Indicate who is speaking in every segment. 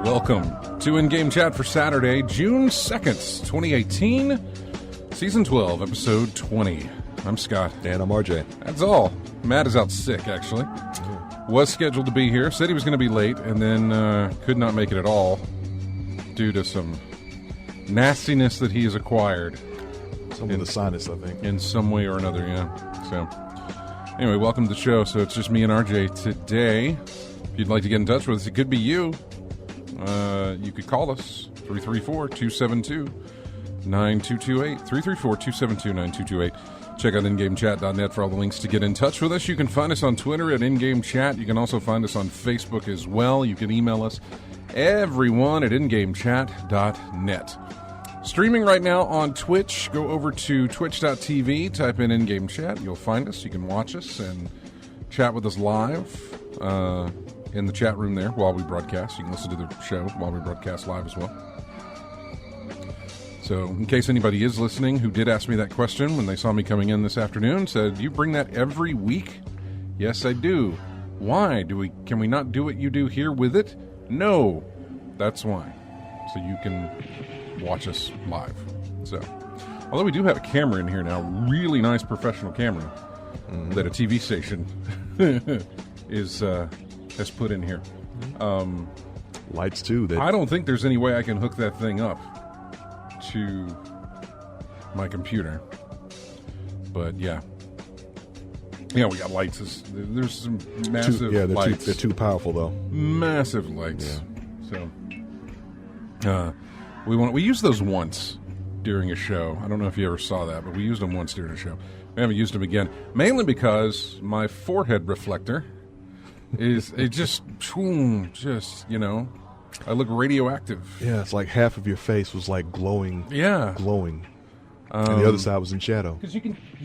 Speaker 1: Welcome to In-Game Chat for Saturday, June 2nd, 2018, Season 12, Episode 20. I'm Scott.
Speaker 2: And I'm RJ.
Speaker 1: That's all. Matt is out sick, actually. Was scheduled to be here, said he was going to be late, and then could not make it at all due to some nastiness that he has acquired.
Speaker 2: Some of the sinus, I think.
Speaker 1: In some way or another, yeah. So, anyway, welcome to the show. So it's just me and RJ today. If you'd like to get in touch with us, it could be you. You could call us, 334-272-9228, 334-272-9228. Check out ingamechat.net for all the links to get in touch with us. You can find us on Twitter at ingamechat. You can also find us on Facebook as well. You can email us, everyone, at ingamechat.net. Streaming right now on Twitch. Go over to twitch.tv, type in In-Game Chat. You'll find us. You can watch us and chat with us live in the chat room there while we broadcast. You can listen to the show while we broadcast live as well. So in case anybody is listening who did ask me that question when they saw me coming in this afternoon, said, you bring that every week? Yes, I do. Why? Can we not do what you do here with it? No. That's why. So you can watch us live. So, although we do have a camera in here now, really nice professional camera that a TV station has put in here.
Speaker 2: Lights too.
Speaker 1: I don't think there's any way I can hook that thing up to my computer. But yeah, we got lights. There's some massive lights.
Speaker 2: They're too powerful though.
Speaker 1: Massive lights. Yeah. So we used those once during a show. I don't know if you ever saw that, but we used them once during a show. We haven't used them again, mainly because my forehead reflector it just I look radioactive.
Speaker 2: Yeah, it's like half of your face was like glowing.
Speaker 1: Yeah,
Speaker 2: glowing, and the other side was in shadow.
Speaker 1: Because you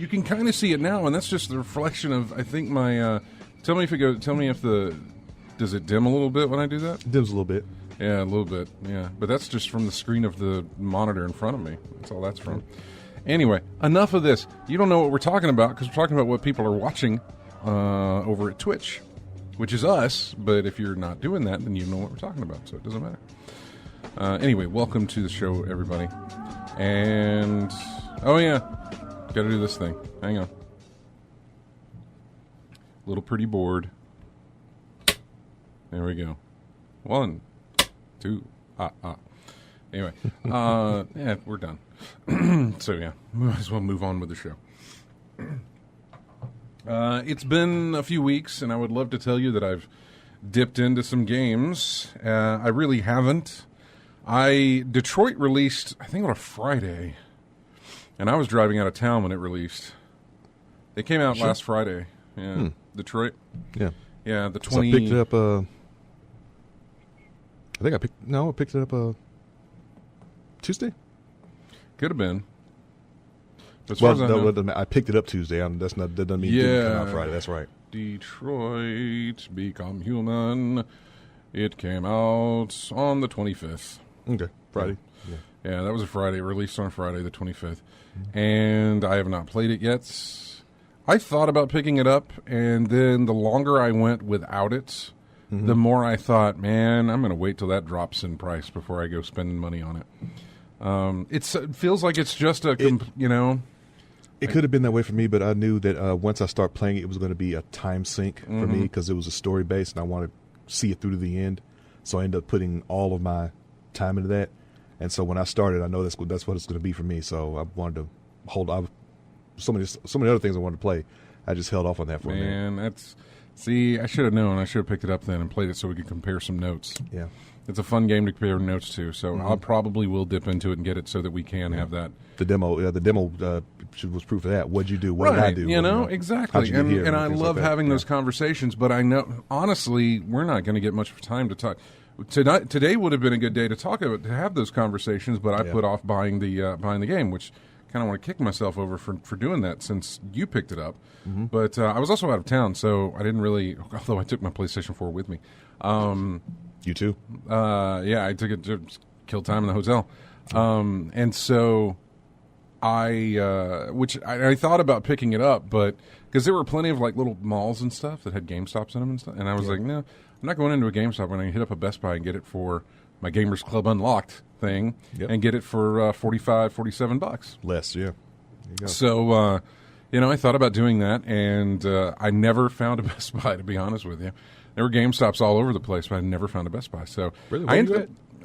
Speaker 1: can kind of see it now, and that's just the reflection of, I think, my. Tell me if does it dim a little bit when I do that?
Speaker 2: It dims a little bit.
Speaker 1: Yeah, a little bit. Yeah, but that's just from the screen of the monitor in front of me. That's all that's from. Anyway, enough of this. You don't know what we're talking about because we're talking about what people are watching over at Twitch, which is us, but if you're not doing that, then you know what we're talking about, so it doesn't matter. Anyway, welcome to the show, everybody. And, oh yeah, gotta do this thing. Hang on. Little pretty board. There we go. 1, 2, Anyway, yeah, we're done. So yeah, might as well move on with the show. It's been a few weeks, and I would love to tell you that I've dipped into some games. I really haven't. Detroit released, I think, on a Friday, and I was driving out of town when it released. It came out last Friday. Yeah, Detroit. Yeah, the 20.
Speaker 2: So I picked it up. I picked it up Tuesday.
Speaker 1: Could have been.
Speaker 2: I picked it up Tuesday. That doesn't mean it didn't come out Friday. That's right.
Speaker 1: Detroit Become Human. It came out on the 25th.
Speaker 2: Okay, Friday.
Speaker 1: Yeah, that was a Friday. Released on Friday, the 25th. And I have not played it yet. I thought about picking it up, and then the longer I went without it, the more I thought, man, I'm going to wait till that drops in price before I go spending money on it. It feels like it's just It
Speaker 2: could have been that way for me, but I knew that once I start playing it was going to be a time sink for me because it was a story based, and I wanted see it through to the end. So I ended up putting all of my time into that. And so when I started, I know that's what it's going to be for me. So I wanted to hold off. So many other things I wanted to play. I just held off on that for a minute.
Speaker 1: Man, see, I should have known. I should have picked it up then and played it so we could compare some notes.
Speaker 2: Yeah.
Speaker 1: It's a fun game to compare notes to, so I probably will dip into it and get it so that we can have that.
Speaker 2: The demo was proof of that. What'd you do? What did I do?
Speaker 1: Exactly. And I love having those conversations, but I know, honestly, we're not going to get much time to talk. Today would have been a good day to have those conversations, but I put off buying the game, which kind of want to kick myself over for doing that since you picked it up. But I was also out of town, so I didn't really, although I took my PlayStation 4 with me.
Speaker 2: You too?
Speaker 1: Yeah, I took it to kill time in the hotel. And so I thought about picking it up, but because there were plenty of like little malls and stuff that had GameStops in them and stuff. And I was like, no, I'm not going into a GameStop. I'm going to hit up a Best Buy and get it for my Gamers Club Unlocked thing and get it for $45, $47.
Speaker 2: Less, yeah. There you go.
Speaker 1: So, I thought about doing that, and I never found a Best Buy, to be honest with you. There were GameStops all over the place, but I never found a Best Buy. So
Speaker 2: really?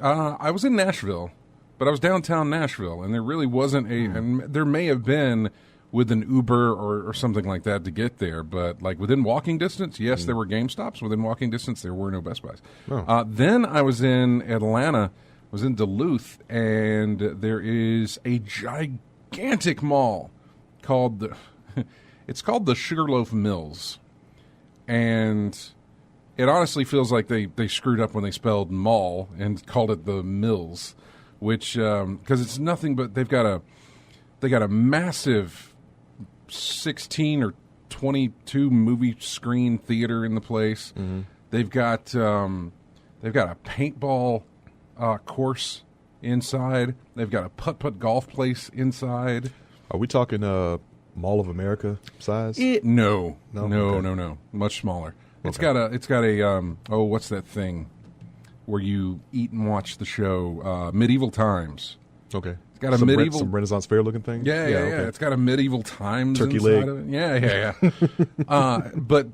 Speaker 1: I was in Nashville, but I was downtown Nashville, and there really wasn't and there may have been with an Uber or something like that to get there, but like within walking distance, yes, there were GameStops. Within walking distance, there were no Best Buys.
Speaker 2: Oh.
Speaker 1: Then I was in Atlanta, I was in Duluth, and there is a gigantic mall called the Sugarloaf Mills, and it honestly feels like they screwed up when they spelled mall and called it the Mills, which because it's nothing but they got a massive 16 or 22 movie screen theater in the place. They've got a paintball course inside. They've got a putt-putt golf place inside.
Speaker 2: Are we talking Mall of America size?
Speaker 1: No,
Speaker 2: Okay.
Speaker 1: Much smaller.
Speaker 2: Okay.
Speaker 1: It's got a what's that thing where you eat and watch the show? Medieval Times.
Speaker 2: Okay.
Speaker 1: It's got a
Speaker 2: some Renaissance fair looking thing.
Speaker 1: Yeah.
Speaker 2: Okay.
Speaker 1: It's got a Medieval Times
Speaker 2: Turkey
Speaker 1: inside
Speaker 2: leg.
Speaker 1: of it. Yeah. But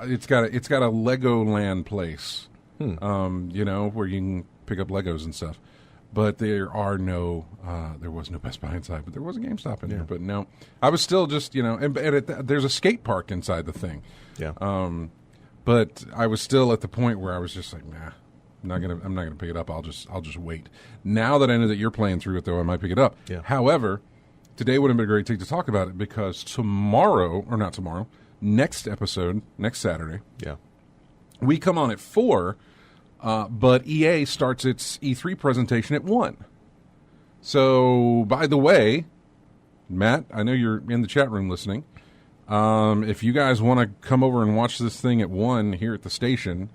Speaker 1: it's got a Legoland place. Where you can pick up Legos and stuff. But there was no Best Buy inside, but there was a GameStop in there. But no, I was still just, there's a skate park inside the thing.
Speaker 2: Yeah.
Speaker 1: But I was still at the point where I was just like, nah, I'm not gonna pick it up. I'll just wait. Now that I know that you're playing through it, though, I might pick it up.
Speaker 2: Yeah.
Speaker 1: However, today would have been a great day to talk about it because next episode, next Saturday, we come on at 4. But EA starts its E3 presentation at 1. So, by the way, Matt, I know you're in the chat room listening. If you guys want to come over and watch this thing at 1 here at the station,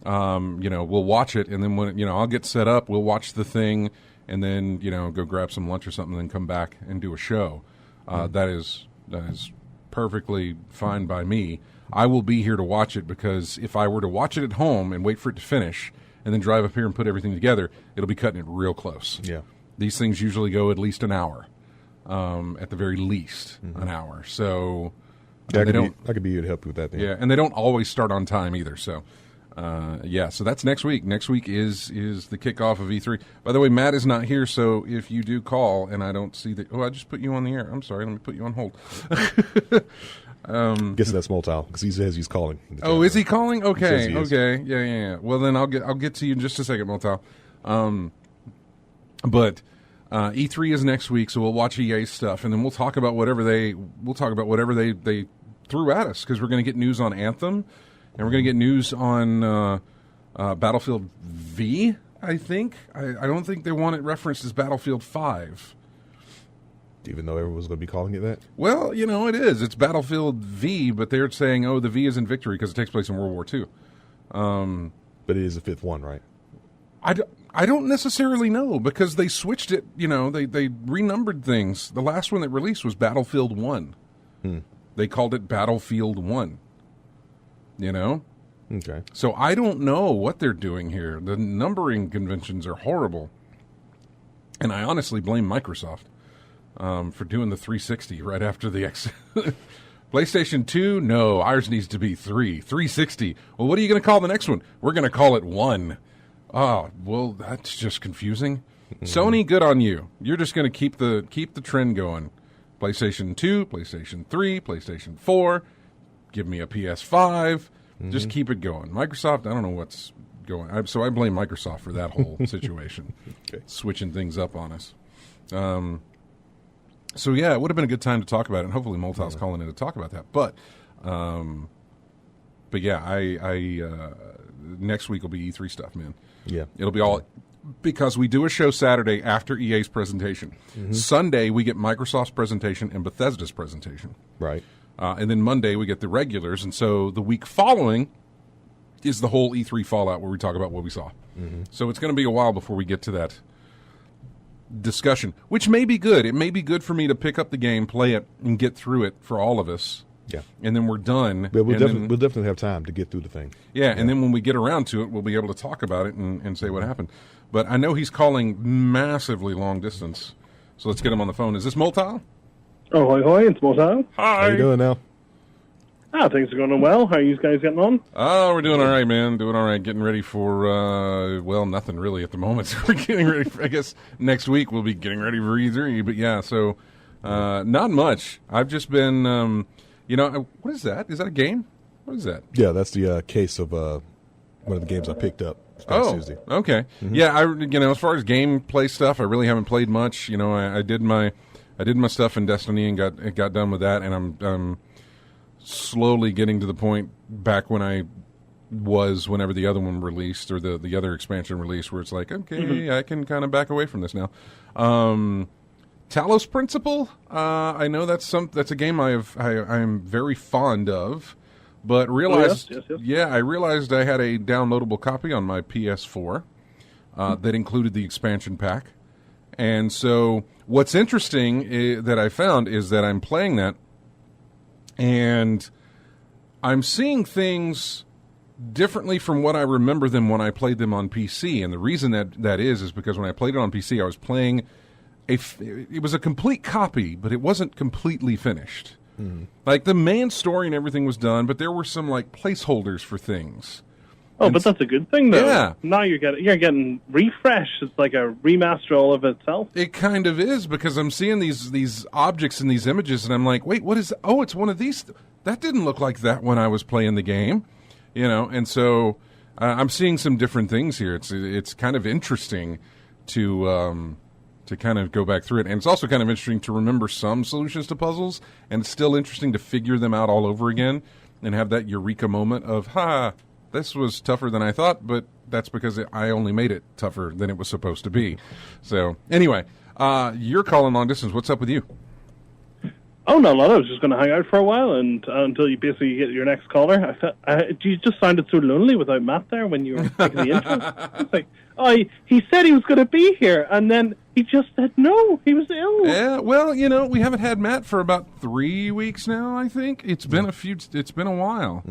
Speaker 1: we'll watch it, and then when I'll get set up, we'll watch the thing, and then go grab some lunch or something, and then come back and do a show. That is perfectly fine by me. I will be here to watch it because if I were to watch it at home and wait for it to finish and then drive up here and put everything together, it'll be cutting it real close.
Speaker 2: Yeah.
Speaker 1: These things usually go at least an hour, at the very least an hour. So
Speaker 2: I could be here to help you with that. Then.
Speaker 1: Yeah, and they don't always start on time either. So so that's next week. Next week is the kickoff of E3. By the way, Matt is not here, so if you do call and I don't see I just put you on the air. I'm sorry. Let me put you on hold.
Speaker 2: Gets to that small tile because he says he's calling.
Speaker 1: Oh, is he calling? Okay,
Speaker 2: he is.
Speaker 1: okay, yeah. Well, then I'll get to you in just a second, Motal. But E3 is next week, so we'll watch EA stuff, and then we'll talk about whatever they threw at us because we're going to get news on Anthem, and we're going to get news on Battlefield V. I think I don't think they want it referenced as Battlefield 5.
Speaker 2: Even though everyone was going to be calling it that?
Speaker 1: Well, it is. It's Battlefield V, but they're saying, the V is in victory because it takes place in World War II.
Speaker 2: But it is the 5th one, right?
Speaker 1: I don't necessarily know because they switched it. They renumbered things. The last one that released was Battlefield 1. They called it Battlefield 1.
Speaker 2: Okay.
Speaker 1: So I don't know what they're doing here. The numbering conventions are horrible. And I honestly blame Microsoft. For doing the 360 right after the PlayStation 2? No, ours needs to be 3. 360. Well, what are you going to call the next one? We're going to call it 1. Oh, well, that's just confusing. Sony, good on you. You're just going to keep the trend going. PlayStation 2, PlayStation 3, PlayStation 4. Give me a PS5. Just keep it going. Microsoft, I don't know what's going. So I blame Microsoft for that whole situation, switching things up on us. So yeah, it would have been a good time to talk about it, and hopefully Molotow's calling in to talk about that. But yeah, I next week will be E3 stuff, man.
Speaker 2: Yeah,
Speaker 1: it'll be all because we do a show Saturday after EA's presentation. Sunday we get Microsoft's presentation and Bethesda's presentation.
Speaker 2: Right.
Speaker 1: And then Monday we get the regulars, and so the week following is the whole E3 fallout where we talk about what we saw. So it's going to be a while before we get to that discussion, which may be good. It may be good for me to pick up the game, play it, and get through it for all of us.
Speaker 2: Yeah.
Speaker 1: And then we're done.
Speaker 2: But we'll definitely have time to get through the thing.
Speaker 1: Yeah, and then when we get around to it, we'll be able to talk about it and say what happened. But I know he's calling massively long distance, so let's get him on the phone. Is this Molotov?
Speaker 3: Oh, hi, it's Molotov.
Speaker 1: Hi.
Speaker 2: How you doing now?
Speaker 3: Things are going well. How are you guys getting on?
Speaker 1: Oh, we're doing all right, man. Doing all right. Getting ready for, nothing really at the moment. So we're getting ready for, I guess, next week we'll be getting ready for E3. But yeah, so not much. I've just been, what is that? Is that a game? What is that?
Speaker 2: Yeah, that's the case of one of the games I picked up this past Tuesday.
Speaker 1: Okay. Yeah, as far as gameplay stuff, I really haven't played much. You know, I did my stuff in Destiny and got done with that, and I'm slowly getting to the point back when I was whenever the other one released or the other expansion released, where it's like, okay, I can kind of back away from this now. Talos Principle, I know that's a game I'm very fond of, but realized, I realized I had a downloadable copy on my PS4 that included the expansion pack, and so what's interesting that I found is that I'm playing that, and I'm seeing things differently from what I remember them when I played them on PC. And the reason that is because when I played it on PC, I was playing it was a complete copy, but it wasn't completely finished. Like the main story and everything was done, but there were some like placeholders for things.
Speaker 3: Oh, but that's a good thing, though.
Speaker 1: Yeah.
Speaker 3: Now you're getting refresh. It's like a remaster all of itself.
Speaker 1: It kind of is, because I'm seeing these objects and these images, and I'm like, wait, what is that? Oh, it's one of these. That didn't look like that when I was playing the game, And so I'm seeing some different things here. It's kind of interesting to kind of go back through it, and it's also kind of interesting to remember some solutions to puzzles, and it's still interesting to figure them out all over again and have that eureka moment of, this was tougher than I thought, but that's because I only made it tougher than it was supposed to be. So, anyway, you're calling long distance. What's up with you?
Speaker 3: Oh, no, I was just going to hang out for a while and until you basically get your next caller. You just sounded so lonely without Matt there when you were making the intro. It's like, he said he was going to be here, and then he just said no, he was ill.
Speaker 1: Yeah, well, we haven't had Matt for about 3 weeks now, I think. It's been a while.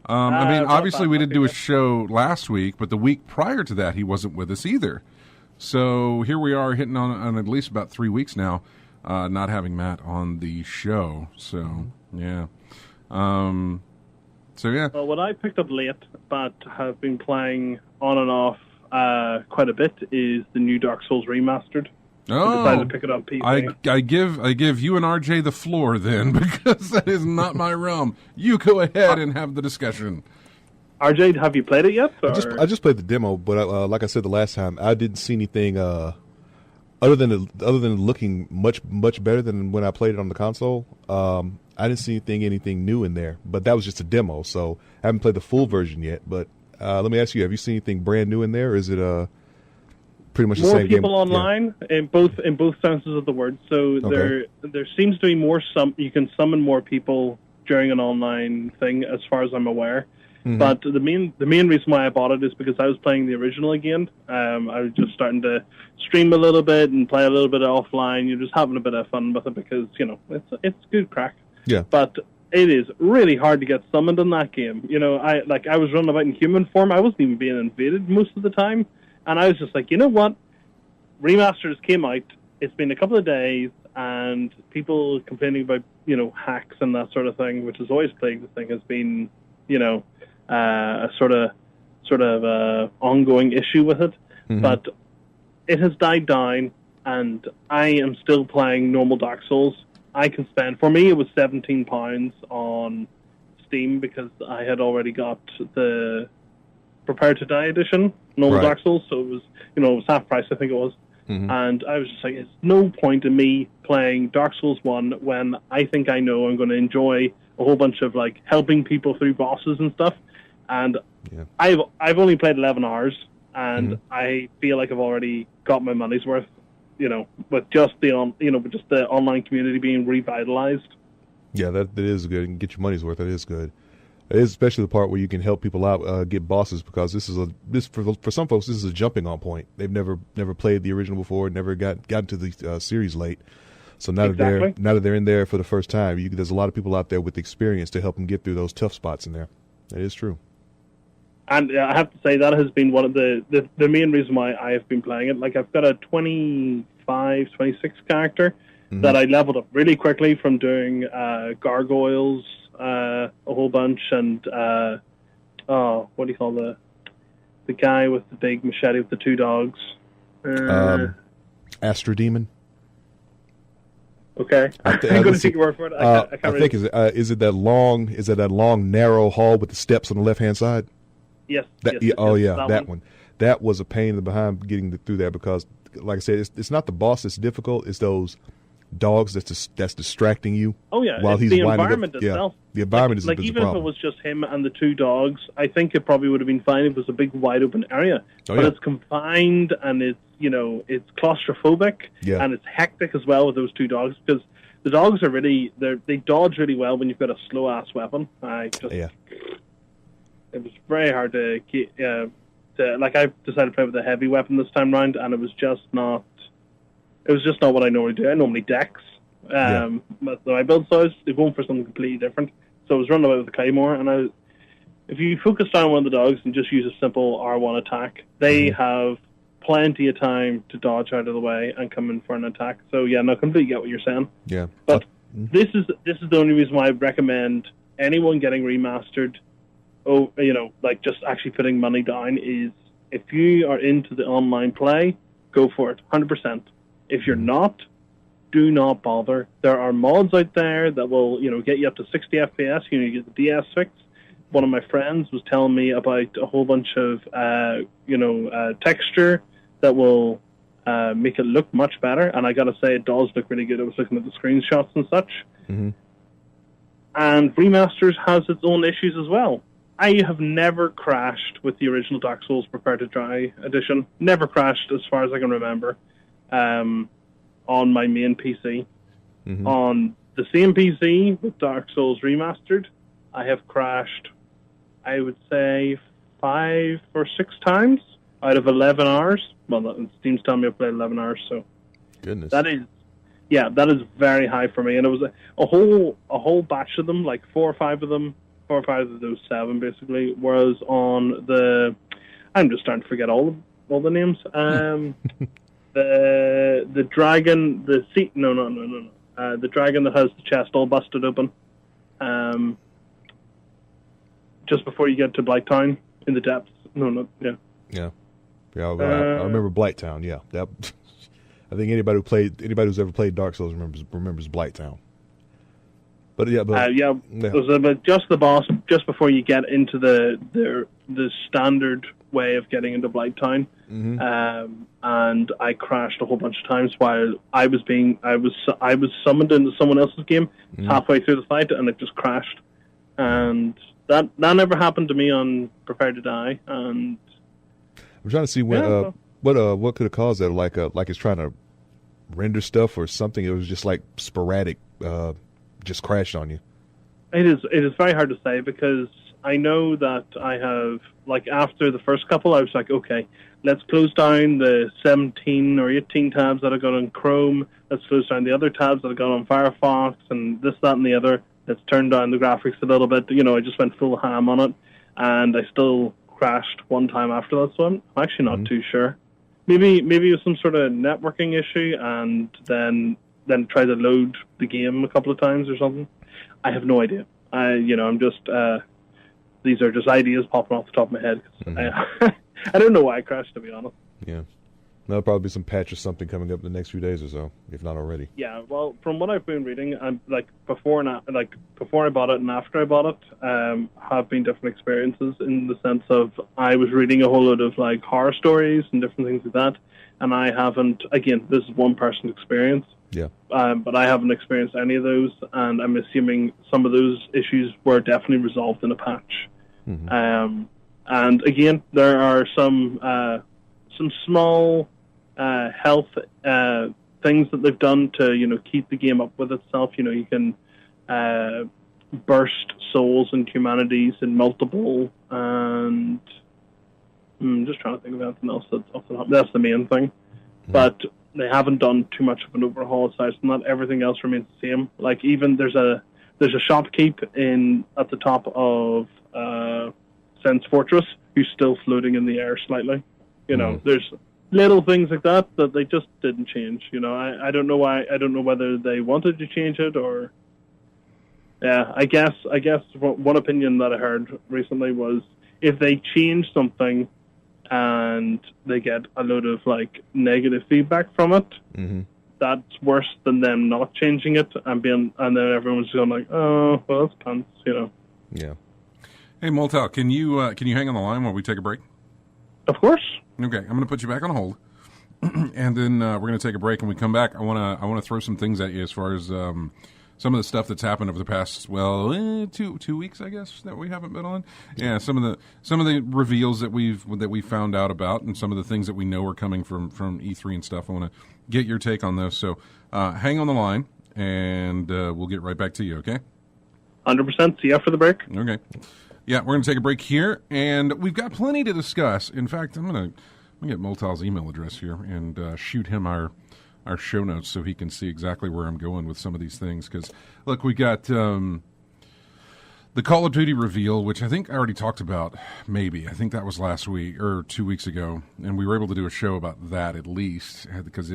Speaker 1: Obviously we did do a show last week, but the week prior to that he wasn't with us either. So here we are hitting on at least about 3 weeks now, not having Matt on the show. So, yeah. Well,
Speaker 3: what I picked up late, but have been playing on and off quite a bit, is the new Dark Souls Remastered. I decided to pick it up PC.
Speaker 1: I give you and RJ the floor then, because that is not my realm. You go ahead and have the discussion.
Speaker 3: RJ, have you played it yet?
Speaker 2: I just played the demo, but like I said the last time, I didn't see anything other than looking much better than when I played it on the console. I didn't see anything new in there, but that was just a demo, so I haven't played the full version yet. But let me ask you: have you seen anything brand new in there, or is it pretty much the same game?
Speaker 3: More people online, in both senses of the word. So there seems to be more. You can summon more people during an online thing, as far as I'm aware. Mm-hmm. But the main reason why I bought it is because I was playing the original again. I was just starting to stream a little bit and play a little bit offline. You're just having a bit of fun with it because it's good crack.
Speaker 2: Yeah.
Speaker 3: But it is really hard to get summoned in that game. I was running about in human form. I wasn't even being invaded most of the time, and I was just like, you know what? Remasters came out. It's been a couple of days. and people complaining about, you know, hacks and that sort of thing, which has always plagued the thing, has been, you know, a sort of ongoing issue with it.
Speaker 2: Mm-hmm.
Speaker 3: But it has died down, and I am still playing normal Dark Souls. I can spend, for me, it was £17 on Steam because I had already got the Prepare to Die edition, normal Dark Souls, so it was, you know, it was half price, I think it was.
Speaker 2: Mm-hmm.
Speaker 3: And I was just like, it's no point in me playing Dark Souls 1 when I think I know I'm going to enjoy a whole bunch of, like, helping people through bosses and stuff. And I've only played 11 hours, and I feel like I've already got my money's worth, you know, with just the online community being revitalized.
Speaker 2: Yeah, that is good. You can get your money's worth. That is good. It is especially the part where you can help people out, get bosses, because this for some folks, this is a jumping on point. They've never played the original before, never gotten to the series late. So now that they're in there for the first time, there's a lot of people out there with experience to help them get through those tough spots in there. That is true.
Speaker 3: And I have to say that has been one of the main reason why I have been playing it. Like, I've got a 25, 26 character that I leveled up really quickly from doing gargoyles a whole bunch, and what do you call the guy with the big machete with the two dogs?
Speaker 2: Astro Demon.
Speaker 3: Okay, I'm going to take your word for it. I can't
Speaker 2: think is it that long narrow hall with the steps on the left hand side?
Speaker 3: Yes.
Speaker 2: That one. That was a pain in the behind getting through there, because, like I said, it's not the boss that's difficult. It's those dogs that's distracting you.
Speaker 3: Oh yeah,
Speaker 2: while he's
Speaker 3: the
Speaker 2: winding
Speaker 3: environment
Speaker 2: up.
Speaker 3: itself.
Speaker 2: Yeah, the environment is
Speaker 3: like
Speaker 2: a
Speaker 3: even
Speaker 2: problem.
Speaker 3: if it was just him and the two dogs, I think it probably would have been fine if it was a big wide open area. But it's confined, and it's claustrophobic, and it's hectic as well with those two dogs, because the dogs are they dodge really well when you've got a slow ass weapon. It was very hard to get. I decided to play with a heavy weapon this time round, and it was just not. It was just not what I normally do. I normally dex my build size. They're going for something completely different. So I was running away with the claymore, and if you focus down one of the dogs and just use a simple R1 attack, they have plenty of time to dodge out of the way and come in for an attack. So I completely get what you're saying.
Speaker 2: Yeah,
Speaker 3: but this is the only reason why I recommend anyone getting remastered. Just actually putting money down is, if you are into the online play, go for it, 100%. If you're not, do not bother. There are mods out there that will, get you up to 60 FPS. You get the DS fix. One of my friends was telling me about a whole bunch of, texture that will make it look much better. And I got to say, it does look really good. I was looking at the screenshots and such. Mm-hmm. And Remasters has its own issues as well. I have never crashed with the original Dark Souls Prepare to Die edition. Never crashed, as far as I can remember, on my main PC. Mm-hmm. On the same PC with Dark Souls Remastered, I have crashed, I would say, 5 or 6 times out of 11 hours. Well, Steam's telling me I've played 11 hours, so...
Speaker 2: Goodness.
Speaker 3: That is very high for me. And it was a whole batch of them, like 4 or 5 of them, 4 or 5 of those 7 basically, was on the... I'm just starting to forget all the names. The dragon, the dragon that has the chest all busted open. Just before you get to Blighttown in the depths.
Speaker 2: Yeah. I remember Blighttown. Yeah, that. I think anybody who's ever played Dark Souls remembers Blighttown. But it was about just the boss, just before you get into the standard way of getting into Blighttown. Mm-hmm. And I crashed a whole bunch of times while I was summoned into someone else's game halfway through the fight, and it just crashed. And that never happened to me on Prepare to Die. And I'm trying to see what could have caused that. Like it's trying to render stuff or something. It was just like sporadic. Just crashed on you.
Speaker 3: It is very hard to say, because I know that I have, like, after the first couple, I was like, okay, let's close down the 17 or 18 tabs that I got on Chrome. Let's close down the other tabs that I got on Firefox, and this, that, and the other. Let's turn down the graphics a little bit. I just went full ham on it, and I still crashed one time after that, so I'm actually not too sure. Maybe it was some sort of networking issue, and then then try to load the game a couple of times or something. I have no idea. I'm just these are just ideas popping off the top of my head. I don't know why I crashed, to be honest.
Speaker 2: Yeah. There'll probably be some patch or something coming up in the next few days or so, if not already.
Speaker 3: Yeah, well, from what I've been reading, before I bought it and after I bought it, have been different experiences in the sense of I was reading a whole load of like horror stories and different things like that, and I haven't. Again, this is one person experience.
Speaker 2: Yeah.
Speaker 3: But I haven't experienced any of those, and I'm assuming some of those issues were definitely resolved in a patch. Mm-hmm. And again, there are some small health things that they've done to keep the game up with itself. You can burst souls and humanities in multiple, and I'm just trying to think of anything else that's the main thing. Mm-hmm. But they haven't done too much of an overhaul aside from that. Everything else remains the same. Like even there's a shopkeep at the top of Sen's Fortress who's still floating in the air slightly. There's little things like that they just didn't change. I don't know why. I don't know whether they wanted to change it or. Yeah, I guess one opinion that I heard recently was if they change something and they get a load of like negative feedback from it, mm-hmm. that's worse than them not changing it and then everyone's going like, oh, well, that's pants,
Speaker 2: Yeah.
Speaker 1: Hey, Moltel, can you hang on the line while we take a break?
Speaker 3: Of course.
Speaker 1: Okay, I'm going to put you back on hold, and then we're going to take a break. And when we come back, I want to throw some things at you as far as some of the stuff that's happened over the past 2 weeks, I guess, that we haven't been on. Yeah, some of the reveals that we found out about, and some of the things that we know are coming from E3 and stuff. I want to get your take on those. So hang on the line, and we'll get right back to you. Okay.
Speaker 3: 100%. See you after the break.
Speaker 1: Okay. Yeah, we're going to take a break here, and we've got plenty to discuss. In fact, I'm going to get Moltal's email address here and shoot him our show notes so he can see exactly where I'm going with some of these things. Because, look, we got the Call of Duty reveal, which I think I already talked about, maybe. I think that was last week or 2 weeks ago, and we were able to do a show about that at least because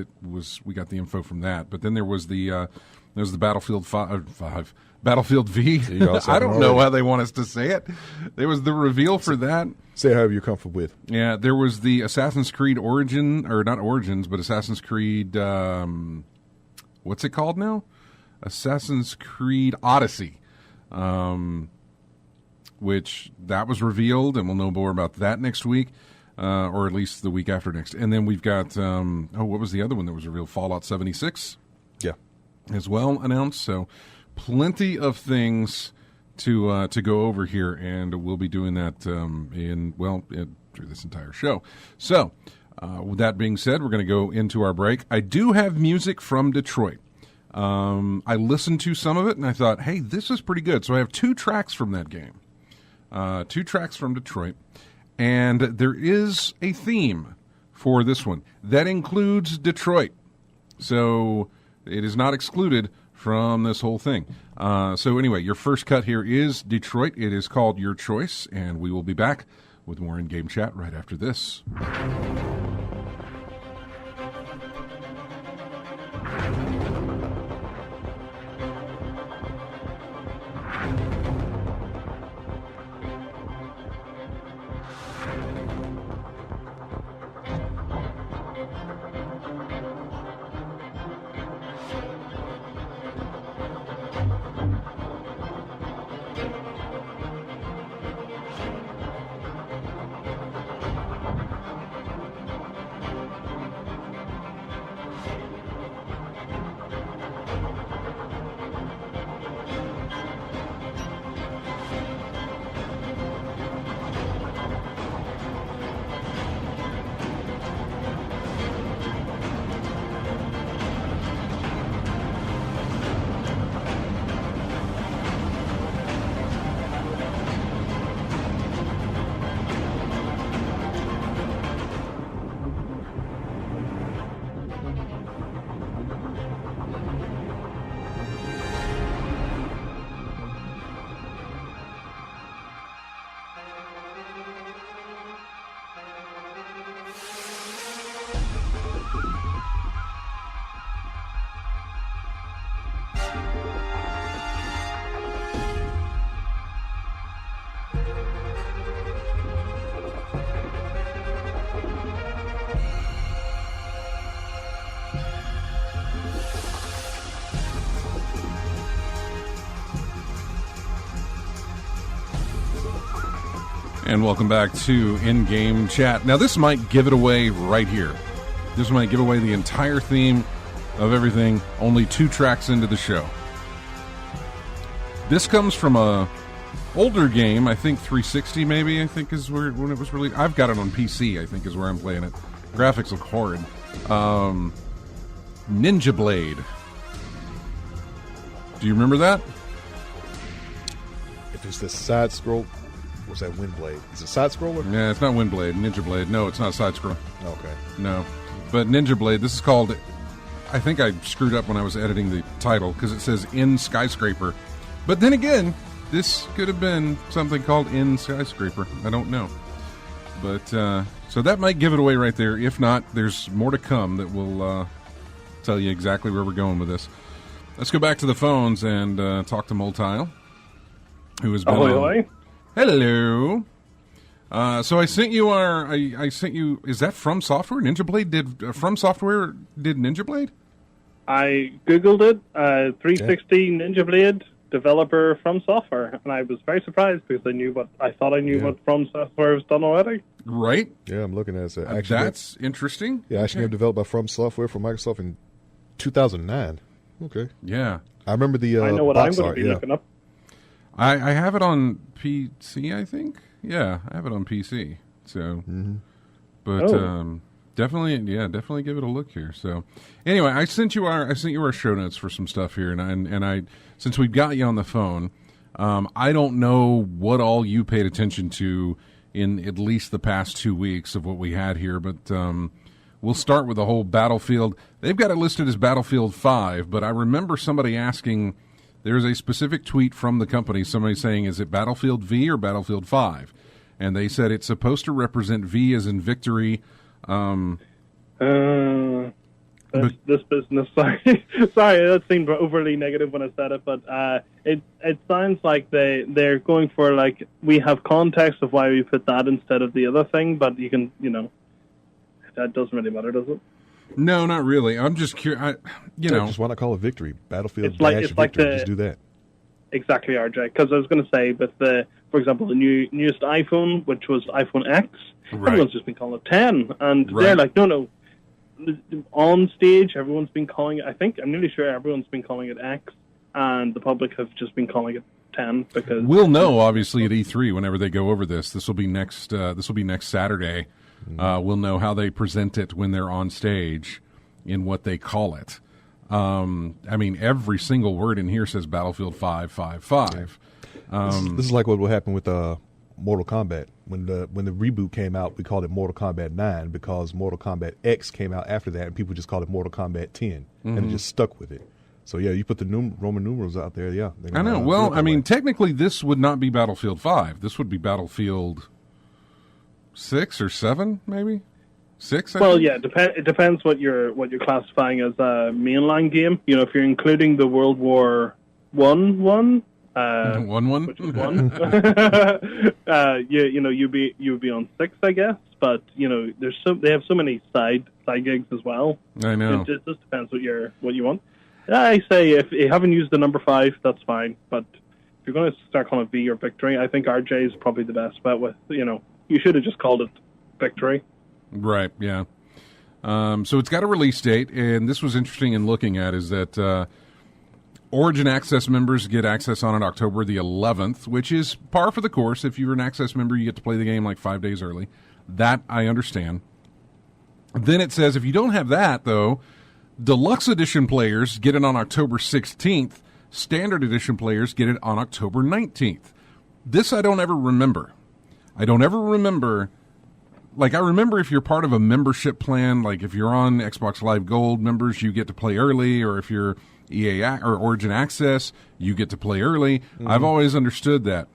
Speaker 1: we got the info from that. But then there was the Battlefield 5. Battlefield V. I don't know how they want us to say it. There was the reveal for that.
Speaker 2: Say it however you're comfortable with.
Speaker 1: Yeah, there was the Assassin's Creed not Origins, but Assassin's Creed, what's it called now? Assassin's Creed Odyssey, which that was revealed, and we'll know more about that next week, or at least the week after next. And then we've got, what was the other one that was revealed? Fallout 76.
Speaker 2: Yeah.
Speaker 1: As well announced, so plenty of things to go over here, and we'll be doing that through this entire show. So, with that being said, we're going to go into our break. I do have music from Detroit. I listened to some of it, and I thought, hey, this is pretty good. So I have 2 tracks from that game, 2 tracks from Detroit, and there is a theme for this one that includes Detroit. So it is not excluded from this whole thing. So anyway, your first cut here is Detroit. It is called Your Choice, and we will be back with more in-game chat right after this. And welcome back to In-Game Chat. Now, this might give it away right here. This might give away the entire theme of everything, only 2 tracks into the show. This comes from a older game, I think 360 maybe, I think is where when it was released. I've got it on PC, I think is where I'm playing it. Graphics look horrid. Ninja Blade. Do you remember that?
Speaker 2: If it's the side scroll, what's that? Windblade? Is it side scroller?
Speaker 1: Yeah, it's not Windblade. Ninja Blade. No, it's not side scroll.
Speaker 2: Okay.
Speaker 1: No, but Ninja Blade. This is called. I think I screwed up when I was editing the title because it says In Skyscraper, but then again, this could have been something called In Skyscraper. I don't know, but so that might give it away right there. If not, there's more to come that will tell you exactly where we're going with this. Let's go back to the phones and talk to Moltile, who has been on. Hello. So I sent you I sent you. Is that From Software? Ninja Blade did From Software did Ninja Blade?
Speaker 3: I googled it. 360 Ninja Blade developer From Software, and I was very surprised because I thought I knew what From Software was done already.
Speaker 1: Right.
Speaker 2: Yeah, I'm looking at it.
Speaker 1: That's interesting.
Speaker 2: Yeah, action game developed by From Software for Microsoft in 2009. Okay.
Speaker 1: Yeah.
Speaker 2: I remember the
Speaker 3: I know what I'm
Speaker 2: box
Speaker 3: going
Speaker 2: art.
Speaker 3: to be looking up.
Speaker 1: I have it on PC, I think. Yeah, I have it on PC. So, but definitely give it a look here. So, anyway, I sent you our show notes for some stuff here, and I since we've got you on the phone, I don't know what all you paid attention to in at least the past 2 weeks of what we had here, but we'll start with the whole Battlefield. They've got it listed as Battlefield 5, but I remember somebody asking. There's a specific tweet from the company, somebody saying, is it Battlefield V or Battlefield 5? And they said it's supposed to represent V as in victory.
Speaker 3: This business, sorry, that seemed overly negative when I said it, but it sounds like they're going for, like, we have context of why we put that instead of the other thing, but you can, that doesn't really matter, does it?
Speaker 1: No, not really. I'm just curious.
Speaker 2: Just why not call it victory? Battlefield
Speaker 3: it's like
Speaker 2: victory. Just do that.
Speaker 3: Exactly, RJ. Because I was going to say, for example, the newest iPhone, which was iPhone X, everyone's just been calling it 10, and they're like, no. On stage, everyone's been calling it. I'm nearly sure everyone's been calling it X, and the public have just been calling it 10 because
Speaker 1: we'll know obviously at E3 whenever they go over this. This will be next Saturday. We'll know how they present it when they're on stage in what they call it. I mean, every single word in here says Battlefield 555.
Speaker 2: This is like what will happen with Mortal Kombat. When the reboot came out, we called it Mortal Kombat 9 because Mortal Kombat X came out after that, and people just called it Mortal Kombat 10, and it just stuck with it. So, yeah, you put the Roman numerals out there, yeah.
Speaker 1: I know. Well, I mean, technically this would not be Battlefield 5. This would be Battlefield 6 or 7, maybe? 6, I think?
Speaker 3: Yeah, it depends what you're classifying as a mainline game. If you're including the World War One, which is one, you'd be on 6, I guess. But they have so many side gigs as well.
Speaker 1: I know.
Speaker 3: It just depends what you want. I say if you haven't used the number 5, that's fine. But if you're going to start calling it V or Victory, I think RJ is probably the best bet. You should have just called it Victory.
Speaker 1: Right. Yeah. So it's got a release date, and this was interesting in looking at is that Origin Access members get access on it October the 11th, which is par for the course. If you're an Access member, you get to play the game like 5 days early. That I understand. Then it says if you don't have that, though, Deluxe Edition players get it on October 16th. Standard Edition players get it on October 19th. This I don't ever remember. Like, I remember if you're part of a membership plan, like if you're on Xbox Live Gold members, you get to play early, or if you're EA or Origin Access, you get to play early. I've always understood that.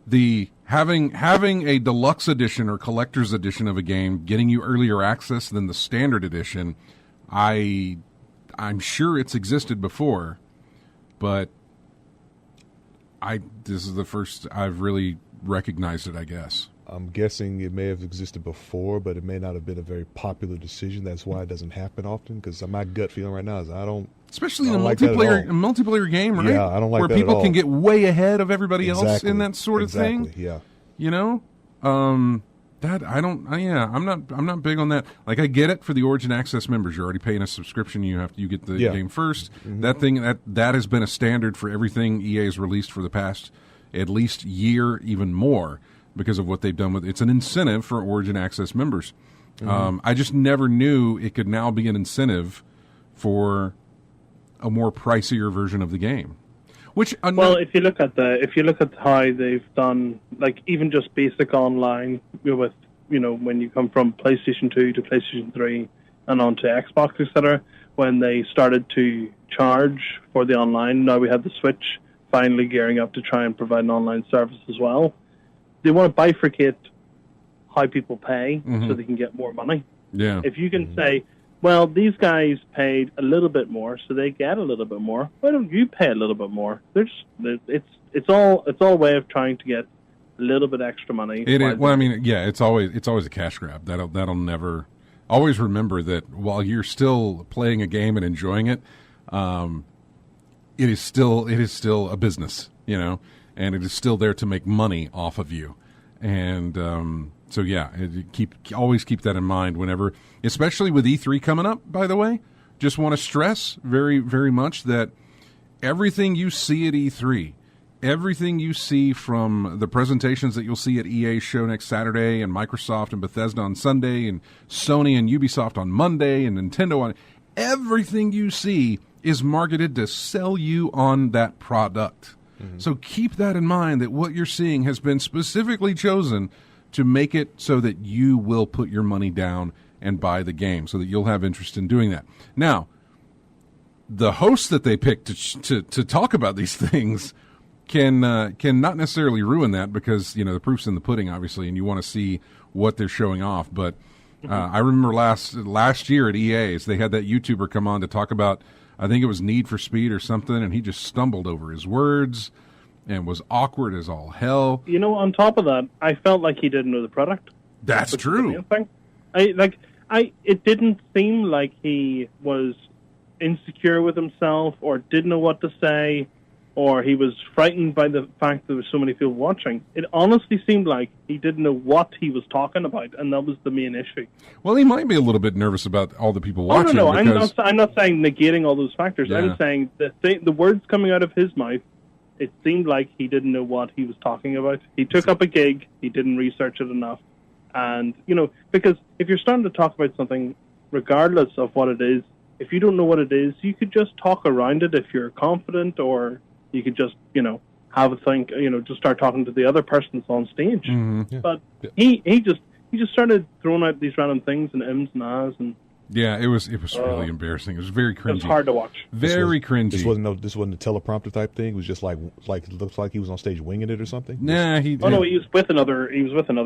Speaker 1: The having a deluxe edition or collector's edition of a game getting you earlier access than the standard edition, I'm sure it's existed before, but this is the first I've really recognized it, I guess.
Speaker 2: I'm guessing it may have existed before, but it may not have been a very popular decision. That's why it doesn't happen often, because my gut feeling right now is
Speaker 1: especially in a multiplayer game, right?
Speaker 2: Yeah, I don't like
Speaker 1: where
Speaker 2: that at all.
Speaker 1: Where people can get way ahead of everybody else in that sort of thing.
Speaker 2: Yeah.
Speaker 1: You know? That I don't. I'm not big on that. Like, I get it for the Origin Access members. You're already paying a subscription. You get the game first. Mm-hmm. That has been a standard for everything EA has released for the past at least year, even more, because of what they've done with it's an incentive for Origin Access members. Mm-hmm. I just never knew it could now be an incentive for a more pricier version of the game.
Speaker 3: If you look at how they've done, like, even just basic online with, when you come from PlayStation 2 to PlayStation 3 and onto Xbox, etc., when they started to charge for the online, now we have the Switch finally gearing up to try and provide an online service as well. They want to bifurcate how people pay so they can get more money. Yeah. If you can say, well, these guys paid a little bit more, so they get a little bit more. Why don't you pay a little bit more? It's all a way of trying to get a little bit extra money.
Speaker 1: It is. Well, I mean, yeah, it's always a cash grab. That'll never. Always remember that while you're still playing a game and enjoying it, it is still a business, and it is still there to make money off of you, and. So yeah, always keep that in mind whenever, especially with E3 coming up, by the way. Just want to stress very, very much that everything you see at E3, everything you see from the presentations that you'll see at EA's show next Saturday, and Microsoft and Bethesda on Sunday, and Sony and Ubisoft on Monday, and Nintendo on, everything you see is marketed to sell you on that product. Mm-hmm. So keep that in mind, that what you're seeing has been specifically chosen to make it so that you will put your money down and buy the game, so that you'll have interest in doing that. Now, the hosts that they pick to talk about these things can not necessarily ruin that, because the proof's in the pudding, obviously, and you want to see what they're showing off. But I remember last year at EA's, they had that YouTuber come on to talk about, I think it was Need for Speed or something, and he just stumbled over his words and was awkward as all hell.
Speaker 3: On top of that, I felt like he didn't know the product.
Speaker 1: That's true.
Speaker 3: It didn't seem like he was insecure with himself, or didn't know what to say, or he was frightened by the fact there were so many people watching. It honestly seemed like he didn't know what he was talking about, and that was the main issue.
Speaker 1: Well, he might be a little bit nervous about all the people watching.
Speaker 3: No, because... I'm not saying negating all those factors. Yeah. I'm saying the words coming out of his mouth, it seemed like he didn't know what he was talking about. He took up a gig, he didn't research it enough. And, because if you're starting to talk about something, regardless of what it is, if you don't know what it is, you could just talk around it if you're confident, or you could just, have a think, just start talking to the other persons on stage. Mm-hmm. Yeah. But he just started throwing out these random things and ums and ahs, and
Speaker 1: yeah, it was really embarrassing. It was very cringy. It was
Speaker 3: hard to watch.
Speaker 1: Very cringy.
Speaker 2: This wasn't a teleprompter type thing. It was just like it looks like he was on stage winging it or something.
Speaker 1: Nah,
Speaker 3: he was with another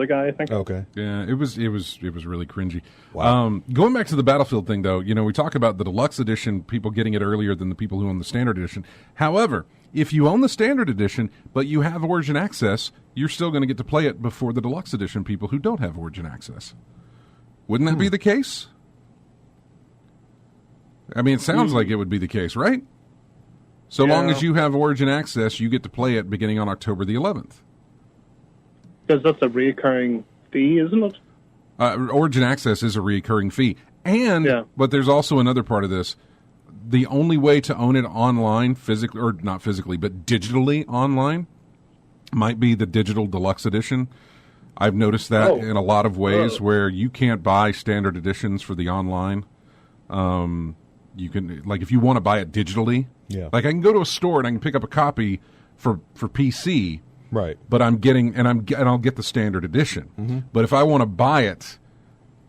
Speaker 3: guy, I think.
Speaker 2: Okay.
Speaker 1: Yeah, it was really cringy. Wow. Going back to the Battlefield thing, though, we talk about the deluxe edition, people getting it earlier than the people who own the standard edition. However, if you own the standard edition but you have Origin Access, you're still going to get to play it before the deluxe edition people who don't have Origin Access. Wouldn't that be the case? I mean, it sounds like it would be the case, right? So long as you have Origin Access, you get to play it beginning on October the 11th.
Speaker 3: Because that's a recurring fee, isn't it?
Speaker 1: Origin Access is a recurring fee. But there's also another part of this. The only way to own it online, physically, or not physically, but digitally online, might be the digital deluxe edition. I've noticed that in a lot of ways where you can't buy standard editions for the online. You can, like, if you want to buy it digitally, like I can go to a store and I can pick up a copy for PC,
Speaker 2: right?
Speaker 1: But I'll get the standard edition. Mm-hmm. But if I want to buy it,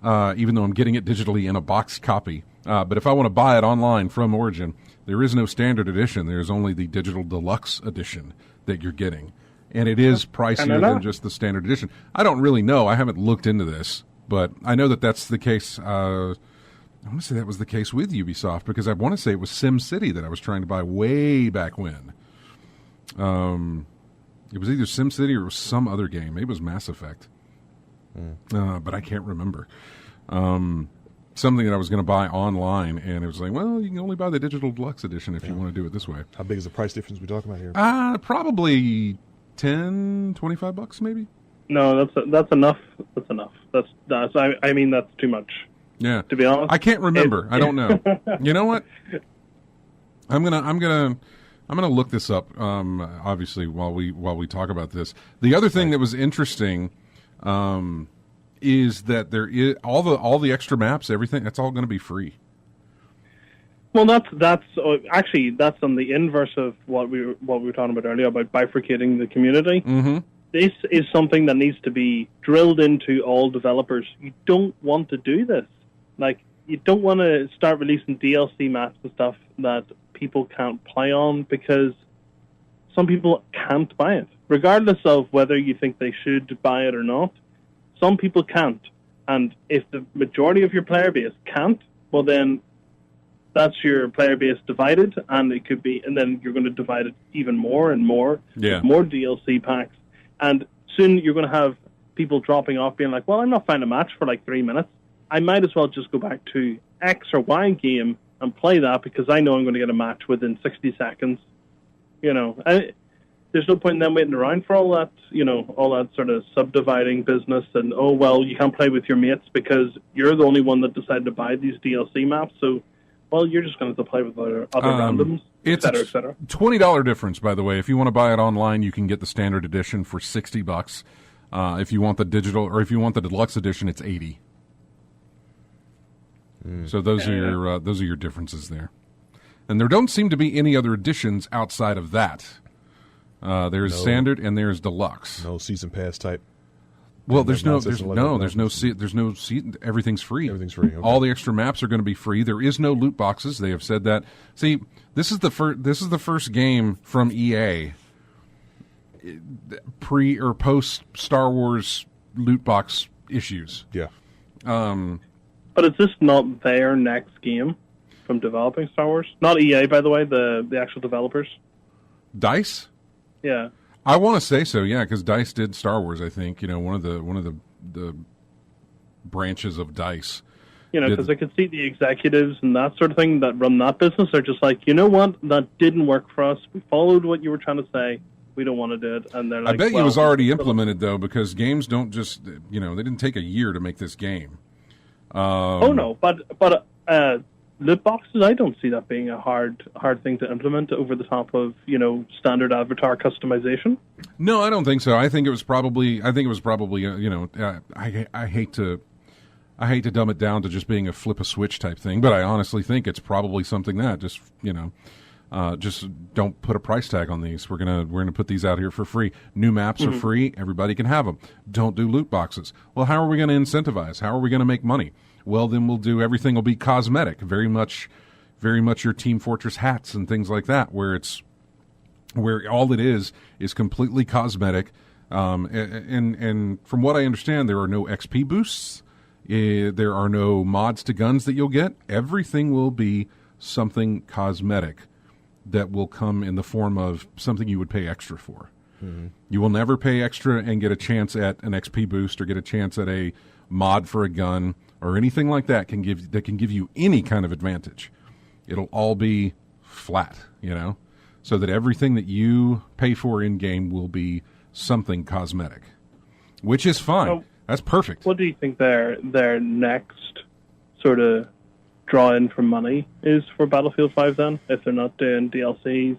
Speaker 1: even though I'm getting it digitally in a boxed copy, but if I want to buy it online from Origin, there is no standard edition. There's only the digital deluxe edition that you're getting, and it is pricier than just the standard edition. I don't really know. I haven't looked into this, but I know that that's the case. I want to say that was the case with Ubisoft, because I want to say it was SimCity that I was trying to buy way back when. It was either SimCity or it was some other game. Maybe it was Mass Effect. But I can't remember. Something that I was going to buy online, and it was like, well, you can only buy the digital deluxe edition if you want to do it this way.
Speaker 2: How big is the price difference we're talking about here?
Speaker 1: Probably $10, $25 maybe.
Speaker 3: No, that's enough. That's enough. I mean, that's too much.
Speaker 1: Yeah.
Speaker 3: To be honest,
Speaker 1: I can't remember. I don't know. You know what? I'm gonna look this up. Obviously, while we talk about this, the other thing that was interesting, is that there is all the extra maps, everything. That's all going to be free.
Speaker 3: Well, that's actually that's on the inverse of what we were talking about earlier about bifurcating the community.
Speaker 1: Mm-hmm.
Speaker 3: This is something that needs to be drilled into all developers. You don't want to do this. Like, you don't want to start releasing DLC maps and stuff that people can't play on because some people can't buy it, regardless of whether you think they should buy it or not. Some people can't, and if the majority of your player base can't, well then that's your player base divided, and then you're going to divide it even more and more.
Speaker 1: Yeah.
Speaker 3: More DLC packs, and soon you're going to have people dropping off, being like, "Well, I'm not finding a match for like 3 minutes. I might as well just go back to X or Y game and play that because I know I'm going to get a match within 60 seconds." There's no point in them waiting around for all that, all that sort of subdividing business and, oh, well, you can't play with your mates because you're the only one that decided to buy these DLC maps, so, well, you're just going to have to play with other randoms, et cetera, et cetera.
Speaker 1: $20 difference, by the way. If you want to buy it online, you can get the standard edition for $60. If you want the digital, or if you want the deluxe edition, it's $80. So those are your differences there, and there don't seem to be any other editions outside of that. There's standard and there's deluxe.
Speaker 2: No season pass type.
Speaker 1: Well, everything's free.
Speaker 2: Everything's free. Okay.
Speaker 1: All the extra maps are going to be free. There is no loot boxes. They have said that. See, this is the first game from EA pre or post Star Wars loot box issues.
Speaker 2: Yeah.
Speaker 3: But is this not their next game from developing Star Wars? Not EA, by the way, the actual developers.
Speaker 1: DICE?
Speaker 3: Yeah.
Speaker 1: I want to say so, yeah, because DICE did Star Wars, I think. One of the branches of DICE.
Speaker 3: Because I could see the executives and that sort of thing that run that business are just like, you know what, that didn't work for us. We followed what you were trying to say. We don't want to do it. And they're like,
Speaker 1: I bet it was already implemented, though, because games don't just, they didn't take a year to make this game.
Speaker 3: No, but loot boxes, I don't see that being a hard thing to implement over the top of standard avatar customization.
Speaker 1: No, I don't think so. I think it was probably I hate to dumb it down to just being a flip a switch type thing, but I honestly think it's probably something that just don't put a price tag on these. We're gonna put these out here for free. New maps are free. Everybody can have them. Don't do loot boxes. Well, how are we going to incentivize? How are we going to make money? Well, then we'll do everything will be cosmetic. Very much your Team Fortress hats and things like that, where all it is completely cosmetic. And from what I understand, there are no XP boosts. There are no mods to guns that you'll get. Everything will be something cosmetic that will come in the form of something you would pay extra for. Mm-hmm. You will never pay extra and get a chance at an XP boost or get a chance at a mod for a gun or anything like that can give you any kind of advantage. It'll all be flat, so that everything that you pay for in game will be something cosmetic, which is fine.
Speaker 3: So,
Speaker 1: that's perfect.
Speaker 3: What do you think their next sort of draw in for money is for Battlefield 5 then, if they're not doing DLCs?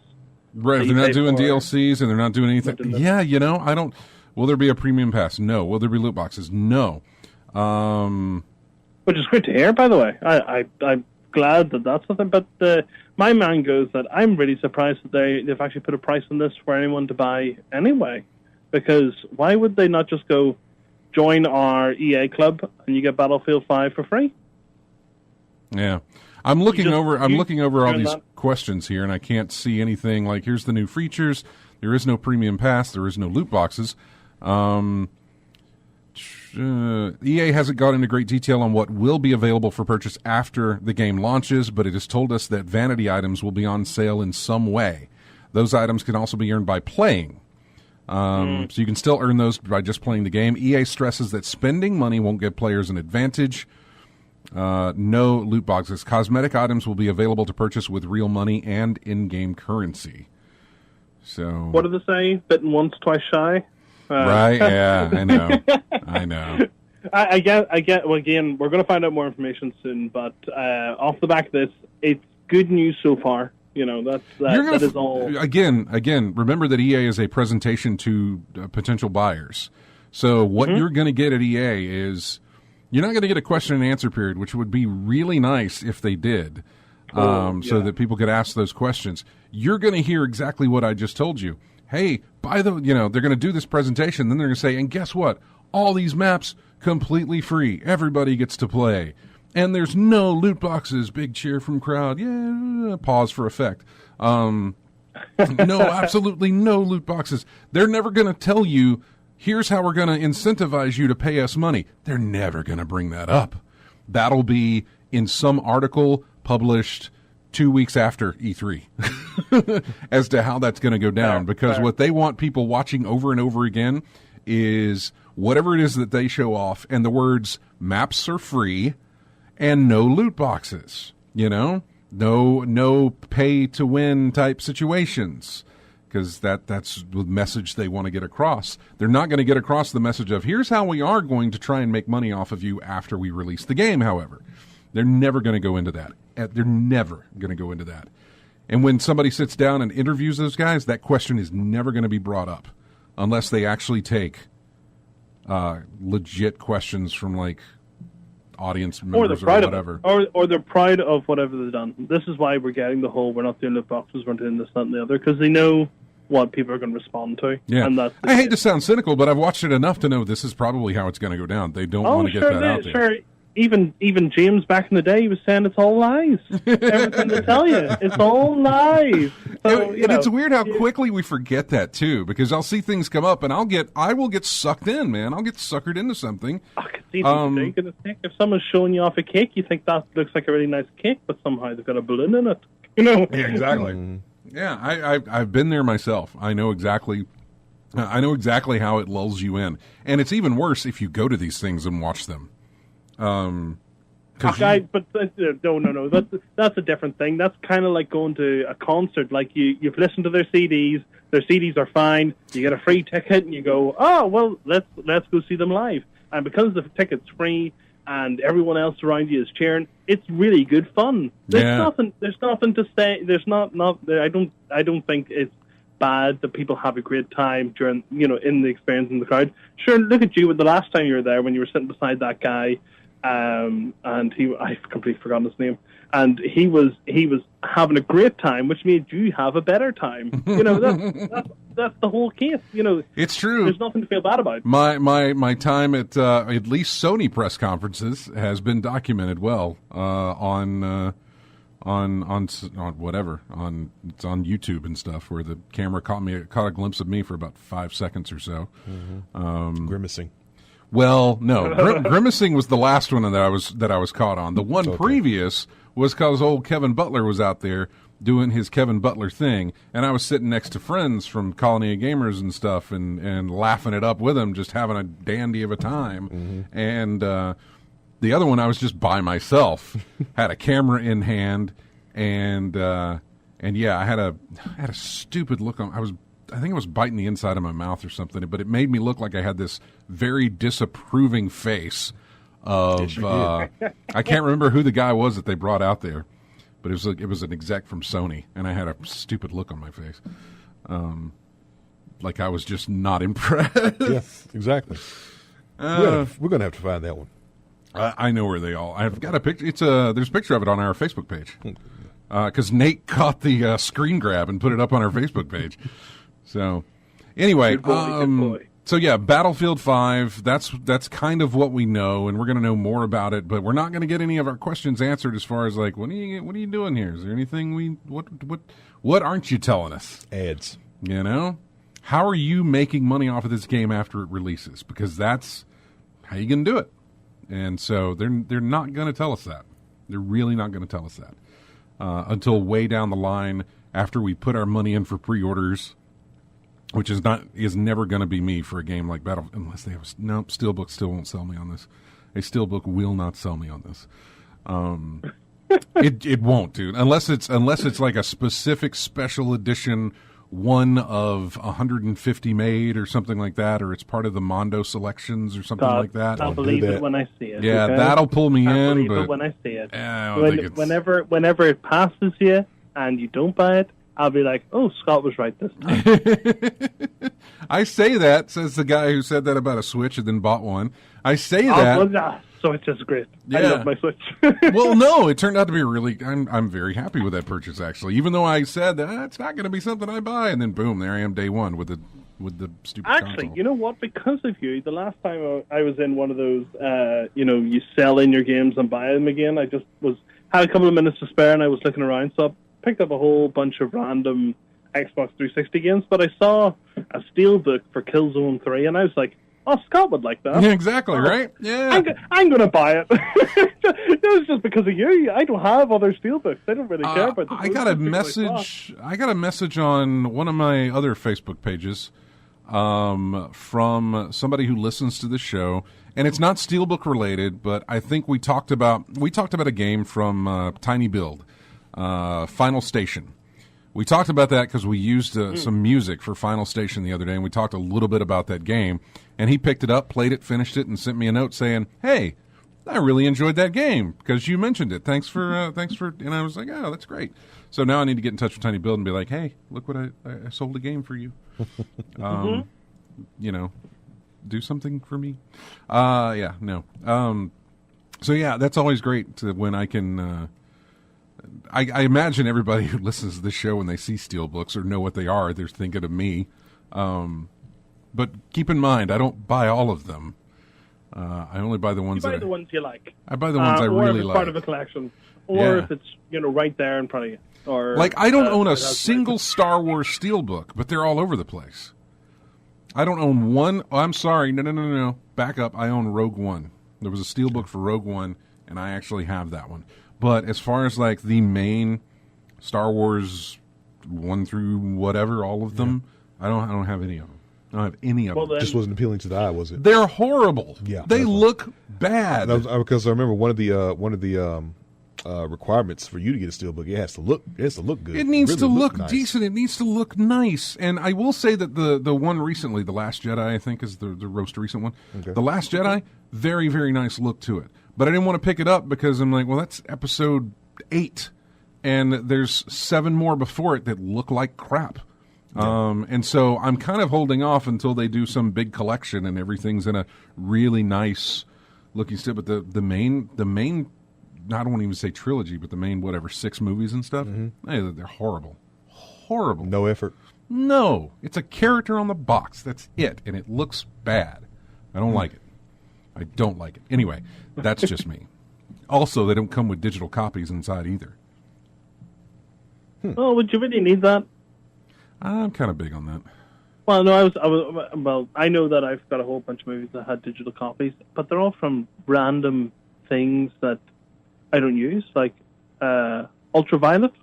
Speaker 1: Right, if they're not doing DLCs and they're not doing anything. Yeah, I don't. Will there be a premium pass? No. Will there be loot boxes? No.
Speaker 3: Which is great to hear, by the way. I'm glad that that's something. But my mind goes that I'm really surprised that they've actually put a price on this for anyone to buy anyway. Because why would they not just go join our EA club and you get Battlefield 5 for free?
Speaker 1: Yeah. I'm looking over all these questions here, and I can't see anything like, here's the new features. There is no premium pass. There is no loot boxes. EA hasn't gone into great detail on what will be available for purchase after the game launches, but it has told us that vanity items will be on sale in some way. Those items can also be earned by playing. So you can still earn those by just playing the game. EA stresses that spending money won't give players an advantage. No loot boxes. Cosmetic items will be available to purchase with real money and in-game currency. So
Speaker 3: what do they say? Bitten once, twice shy?
Speaker 1: Right? Yeah, I know.
Speaker 3: I get. Well, again, we're going to find out more information soon. But off the back of this, it's good news so far. That is all.
Speaker 1: Again, remember that EA is a presentation to potential buyers. So what you're going to get at EA is you're not going to get a question and answer period, which would be really nice if they did, so that people could ask those questions. You're going to hear exactly what I just told you. Hey, they're going to do this presentation, then they're going to say, and guess what? All these maps completely free. Everybody gets to play. And there's no loot boxes. Big cheer from crowd. Yeah, pause for effect. No, absolutely no loot boxes. They're never going to tell you, here's how we're going to incentivize you to pay us money. They're never going to bring that up. That'll be in some article published 2 weeks after E3 as to how that's going to go down. Because what they want people watching over and over again is whatever it is that they show off and the words maps are free and no loot boxes, no pay to win type situations, because that's the message they want to get across. They're not going to get across the message of here's how we are going to try and make money off of you after we release the game. However, they're never going to go into that. They're never going to go into that. And when somebody sits down and interviews those guys, that question is never going to be brought up unless they actually take legit questions from audience members or whatever.
Speaker 3: Or they're proud of whatever they've done. This is why we're getting the whole we're not doing loot boxes, we're doing this, that, and the other, because they know what people are going to respond to.
Speaker 1: Yeah. And I hate to sound cynical, but I've watched it enough to know this is probably how it's going to go down. They don't want to get that out there.
Speaker 3: Sure. Even James back in the day, he was saying it's all lies. Everything they tell you, it's all lies. So,
Speaker 1: and it's weird how quickly we forget that too, because I'll see things come up and I will get sucked in, man. I'll get suckered into something.
Speaker 3: It's easy to take. If someone's showing you off a cake, you think that looks like a really nice cake, but somehow they've got a balloon in it.
Speaker 1: Yeah, exactly. Yeah, I've been there myself. I know exactly how it lulls you in, and it's even worse if you go to these things and watch them.
Speaker 3: No, that's a different thing. That's kind of like going to a concert. Like you've listened to their CDs. Their CDs are fine. You get a free ticket, and you go, oh well, let's go see them live. And because the ticket's free and everyone else around you is cheering, it's really good fun. There's nothing to say. There's not. I don't think it's bad that people have a great time during in the experience in the crowd. Sure, look at you with the last time you were there when you were sitting beside that guy. And I've completely forgotten his name. And he was having a great time, which made you have a better time. That's the whole case.
Speaker 1: It's true.
Speaker 3: There's nothing to feel bad about.
Speaker 1: My time at least Sony press conferences has been documented well on whatever it's on YouTube and stuff, where the camera caught a glimpse of me for about 5 seconds or so,
Speaker 2: grimacing.
Speaker 1: Well, no, grimacing was the last one that I was caught on. The one previous was because old Kevin Butler was out there doing his Kevin Butler thing, and I was sitting next to friends from Colony of Gamers and stuff, and laughing it up with him, just having a dandy of a time. And the other one, I was just by myself, had a camera in hand, and yeah, I had a stupid look on. I think I was biting the inside of my mouth or something, but it made me look like I had this very disapproving face of, I can't remember who the guy was that they brought out there, but it was an exec from Sony, and I had a stupid look on my face. Like I was just not impressed.
Speaker 2: Yes, exactly. We're going to have to find that one.
Speaker 1: I know where they all, I've got a picture. There's a picture of it on our Facebook page. Because Nate caught the screen grab and put it up on our Facebook page. So, anyway,
Speaker 3: good boy.
Speaker 1: So yeah, Battlefield 5. That's kind of what we know, and we're going to know more about it. But we're not going to get any of our questions answered as far as what are you doing here? Is there anything what aren't you telling us?
Speaker 2: Ads.
Speaker 1: How are you making money off of this game after it releases? Because that's how you can do it. And so they're not going to tell us that. They're really not going to tell us that until way down the line after we put our money in for pre-orders. Which is never going to be me for a game like Battle, unless they have Steelbook still won't sell me on this. A Steelbook will not sell me on this. It won't, dude. Unless it's like a specific special edition one of 150 made or something like that, or it's part of the Mondo selections or something like that.
Speaker 3: I'll believe it when I see it.
Speaker 1: Yeah,
Speaker 3: okay?
Speaker 1: that'll pull me
Speaker 3: I'll
Speaker 1: in.
Speaker 3: believe
Speaker 1: But
Speaker 3: it when I see it.
Speaker 1: I don't think it's...
Speaker 3: Whenever it passes you and you don't buy it, I'll be like, "Oh, Scott was right this time."
Speaker 1: I say that, says the guy who said that about a Switch and then bought one. I say that.
Speaker 3: Well, yeah, Switch is great.
Speaker 1: Yeah.
Speaker 3: I love my Switch.
Speaker 1: Well, no, it turned out to be really. I'm very happy with that purchase, actually. Even though I said that it's not going to be something I buy, and then boom, there I am day one with the stupid
Speaker 3: Actually,
Speaker 1: console.
Speaker 3: you know what? Because of you, the last time I was in one of those, you sell in your games and buy them again. I just had a couple of minutes to spare, and I was looking around, so I picked up a whole bunch of random Xbox 360 games. But I saw a steelbook for Killzone 3, and I was like, "Oh, Scott would like that."
Speaker 1: Yeah, exactly, right? Yeah,
Speaker 3: I'm going to buy it. It was just because of you. I don't have other steelbooks. I don't really care about them.
Speaker 1: I got a message. I got a message on one of my other Facebook pages from somebody who listens to the show, and it's not Steelbook related, but I think we talked about a game from Tiny Build, Final Station. We talked about that because we used some music for Final Station the other day, and we talked a little bit about that game. And he picked it up, played it, finished it, and sent me a note saying, "Hey, I really enjoyed that game because you mentioned it. Thanks for." And I was like, "Oh, that's great." So now I need to get in touch with Tiny Build and be like, "Hey, look what I sold a game for you. Do something for me." Yeah, no. So yeah, that's always great when I can. I imagine everybody who listens to this show, when they see steelbooks or know what they are, they're thinking of me. But keep in mind, I don't buy all of them. I only buy the ones
Speaker 3: the ones you like.
Speaker 1: I buy the ones I really
Speaker 3: or if it's
Speaker 1: like.
Speaker 3: part of a collection, or if it's right there in front of you. Or
Speaker 1: like I don't own a single Star Wars steelbook, but they're all over the place. I don't own one. Oh, I'm sorry, no. Back up. I own Rogue One. There was a steelbook for Rogue One, and I actually have that one. But as far as like the main Star Wars 1 through whatever, all of them, I don't have any of them. I don't have any of them.
Speaker 2: It just wasn't appealing to the eye, was it?
Speaker 1: They're horrible.
Speaker 2: Yeah,
Speaker 1: they look bad.
Speaker 2: Because I remember one of the requirements for you to get a steelbook, it has to look good.
Speaker 1: It needs to look
Speaker 2: nice.
Speaker 1: decent. It needs to look nice. And I will say that the one recently, The Last Jedi, I think is the most recent one. Okay. The Last Jedi, very, very nice look to it. But I didn't want to pick it up because I'm like, well, that's episode 8, and there's 7 more before it that look like crap. Yeah. And so I'm kind of holding off until they do some big collection and everything's in a really nice looking state. But the main, I don't want to even say trilogy, but the main 6 movies and stuff, they're horrible. Horrible.
Speaker 2: No effort.
Speaker 1: No, it's a character on the box. That's it, and it looks bad. I don't like it. I don't like it. Anyway, that's just me. Also, they don't come with digital copies inside either.
Speaker 3: Oh, would you really need that?
Speaker 1: I'm kind of big on that.
Speaker 3: Well, no, I know that I've got a whole bunch of movies that had digital copies, but they're all from random things that I don't use, like Ultraviolet.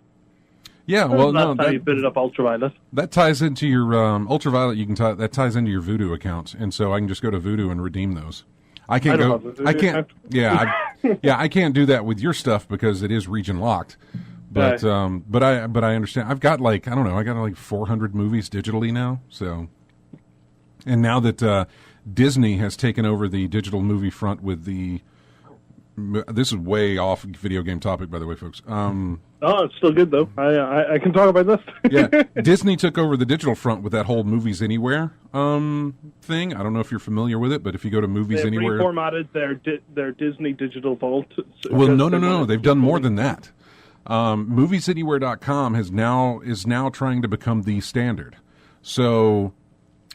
Speaker 1: Yeah, well, no,
Speaker 3: how you put it up, Ultraviolet.
Speaker 1: That ties into your Ultraviolet. That ties into your Voodoo account, and so I can just go to Voodoo and redeem those. I can't go. I can't. Yeah, I can't do that with your stuff because it is region locked. But right. but I understand. I've got I got 400 movies digitally now. So, and now that Disney has taken over the digital movie front with the. This is way off video game topic, by the way, folks.
Speaker 3: Oh, it's still good though. I can talk about this.
Speaker 1: Yeah, Disney took over the digital front with that whole Movies Anywhere thing. I don't know if you're familiar with it, but if you go to Movies Anywhere,
Speaker 3: they reformatted their Disney digital vault.
Speaker 1: Well, no. They've done more than that. MoviesAnywhere.com is now trying to become the standard. So.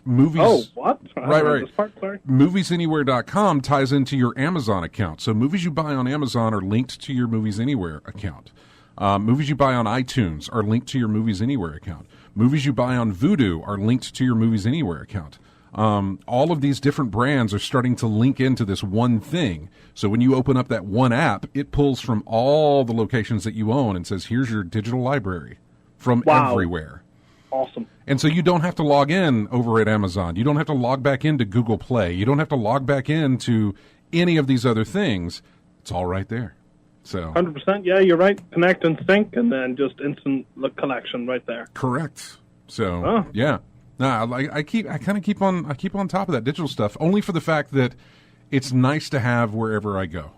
Speaker 1: Movies.
Speaker 3: Oh, what?
Speaker 1: Right.
Speaker 3: This part, sorry.
Speaker 1: MoviesAnywhere.com ties into your Amazon account. So movies you buy on Amazon are linked to your Movies Anywhere account. Movies you buy on iTunes are linked to your Movies Anywhere account. Movies you buy on Vudu are linked to your Movies Anywhere account. All of these different brands are starting to link into this one thing. So when you open up that one app, it pulls from all the locations that you own and says, here's your digital library from everywhere.
Speaker 3: Awesome.
Speaker 1: And so you don't have to log in over at Amazon. You don't have to log back into Google Play. You don't have to log back into any of these other things. It's all right there. So
Speaker 3: 100%. Yeah, you're right. Connect and sync, and then just instant collection right there.
Speaker 1: Correct. So yeah, I kind of keep on top of that digital stuff, only for the fact that it's nice to have wherever I go.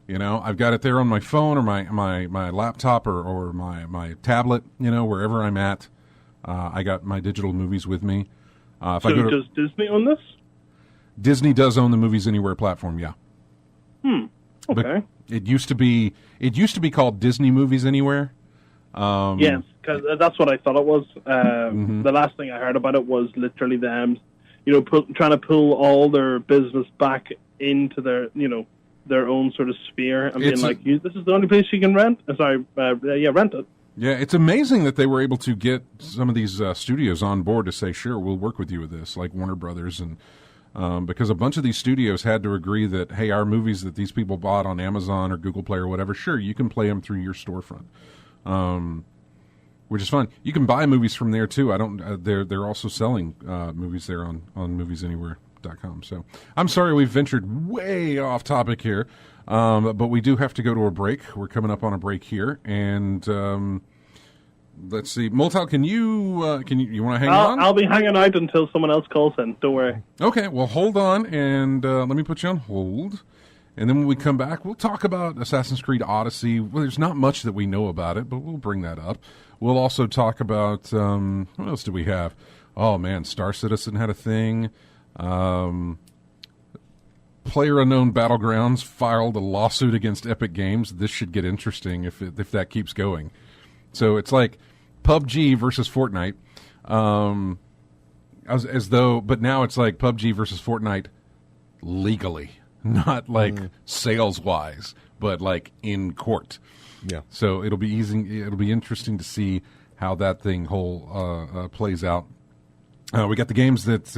Speaker 1: You know, I've got it there on my phone or my laptop or my tablet. You know, wherever I'm at, I got my digital movies with me. If
Speaker 3: so
Speaker 1: I go to,
Speaker 3: does Disney own this?
Speaker 1: Disney does own the Movies Anywhere platform. Yeah.
Speaker 3: Okay.
Speaker 1: But it used to be called Disney Movies Anywhere.
Speaker 3: Yes, because that's what I thought it was. The last thing I heard about it was literally them, trying to pull all their business back into their own sort of sphere and being like, "This is the only place you can rent." Rent it.
Speaker 1: Yeah, it's amazing that they were able to get some of these studios on board to say, "Sure, we'll work with you with this," like Warner Brothers and. Because a bunch of these studios had to agree that, hey, our movies that these people bought on Amazon or Google Play or whatever, sure, you can play them through your storefront, which is fun. You can buy movies from there too. They're also selling movies there on moviesanywhere.com. So I'm sorry we've ventured way off topic here, but we do have to go to a break. We're coming up on a break here, and. Let's see, Moltal, can you want to hang on?
Speaker 3: I'll be hanging out until someone else calls in. Don't worry.
Speaker 1: Okay, well, hold on, and let me put you on hold. And then when we come back, we'll talk about Assassin's Creed Odyssey. Well, there's not much that we know about it, but we'll bring that up. We'll also talk about what else do we have? Oh man, Star Citizen had a thing. PlayerUnknown Battlegrounds filed a lawsuit against Epic Games. This should get interesting if that keeps going. So it's like PUBG versus Fortnite, but now it's like PUBG versus Fortnite legally, not like sales-wise, but like in court.
Speaker 2: Yeah.
Speaker 1: So it'll be easy. It'll be interesting to see how that thing whole plays out. We got the games that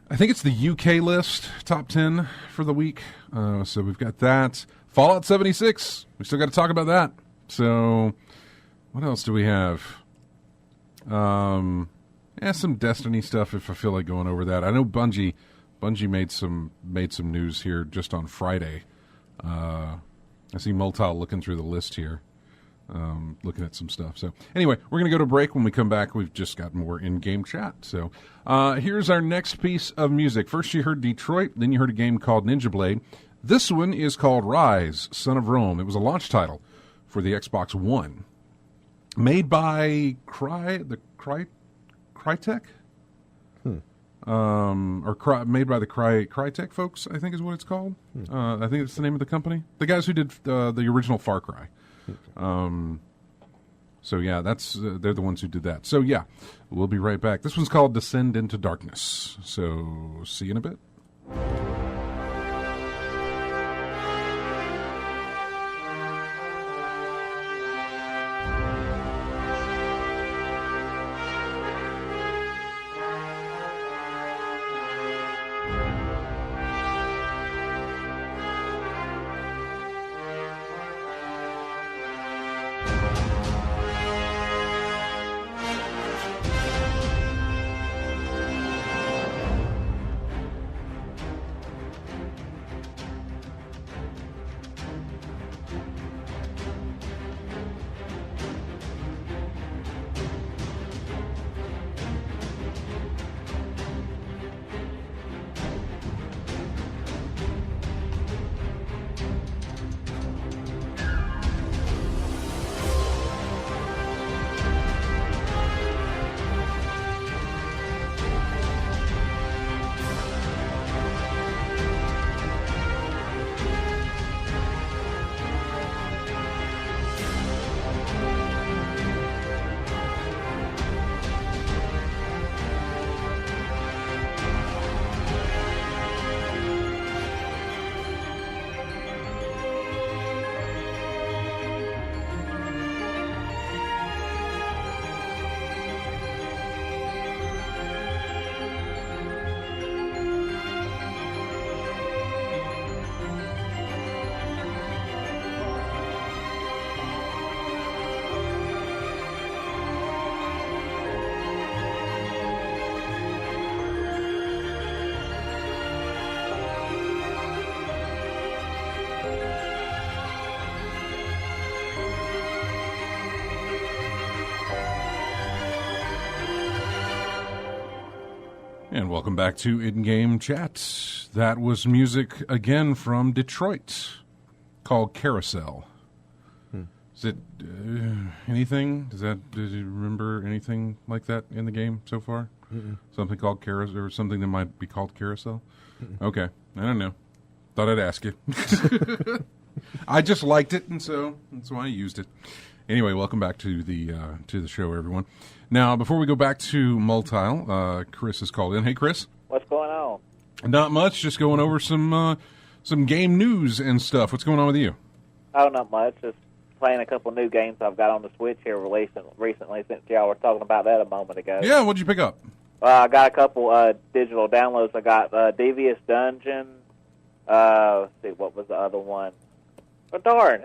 Speaker 1: I think it's the UK list, top 10 for the week. So we've got that. Fallout 76. We still got to talk about that. So, what else do we have? Some Destiny stuff if I feel like going over that. I know Bungie made some news here just on Friday. I see Moltal looking through the list here, looking at some stuff. So, anyway, we're going to go to break. When we come back, we've just got more in-game chat. So, here's our next piece of music. First you heard Detroit, then you heard a game called Ninja Blade. This one is called Rise, Son of Rome. It was a launch title for the Xbox One, made by Crytek, made by the Crytek folks, I think is what it's called. I think it's the name of the company. The guys who did the original Far Cry. So yeah, they're the ones who did that. So yeah, we'll be right back. This one's called Descend into Darkness. So see you in a bit. And welcome back to In-Game Chat. That was music again from Detroit called Carousel. Is it anything? Did you remember anything like that in the game so far? Something called Carousel, or something that might be called Carousel? Okay, I don't know. Thought I'd ask you. I just liked it, and so that's why I used it. Anyway, welcome back to the show, everyone. Now, before we go back to Multile, Chris has called in. Hey, Chris.
Speaker 4: What's going on?
Speaker 1: Not much. Just going over some game news and stuff. What's going on with you?
Speaker 4: Oh, not much. Just playing a couple new games I've got on the Switch here recently, since y'all were talking about that a moment ago.
Speaker 1: Yeah, what'd you pick up?
Speaker 4: I got a couple digital downloads. I got Devious Dungeon. Let's see, what was the other one? Oh, darn.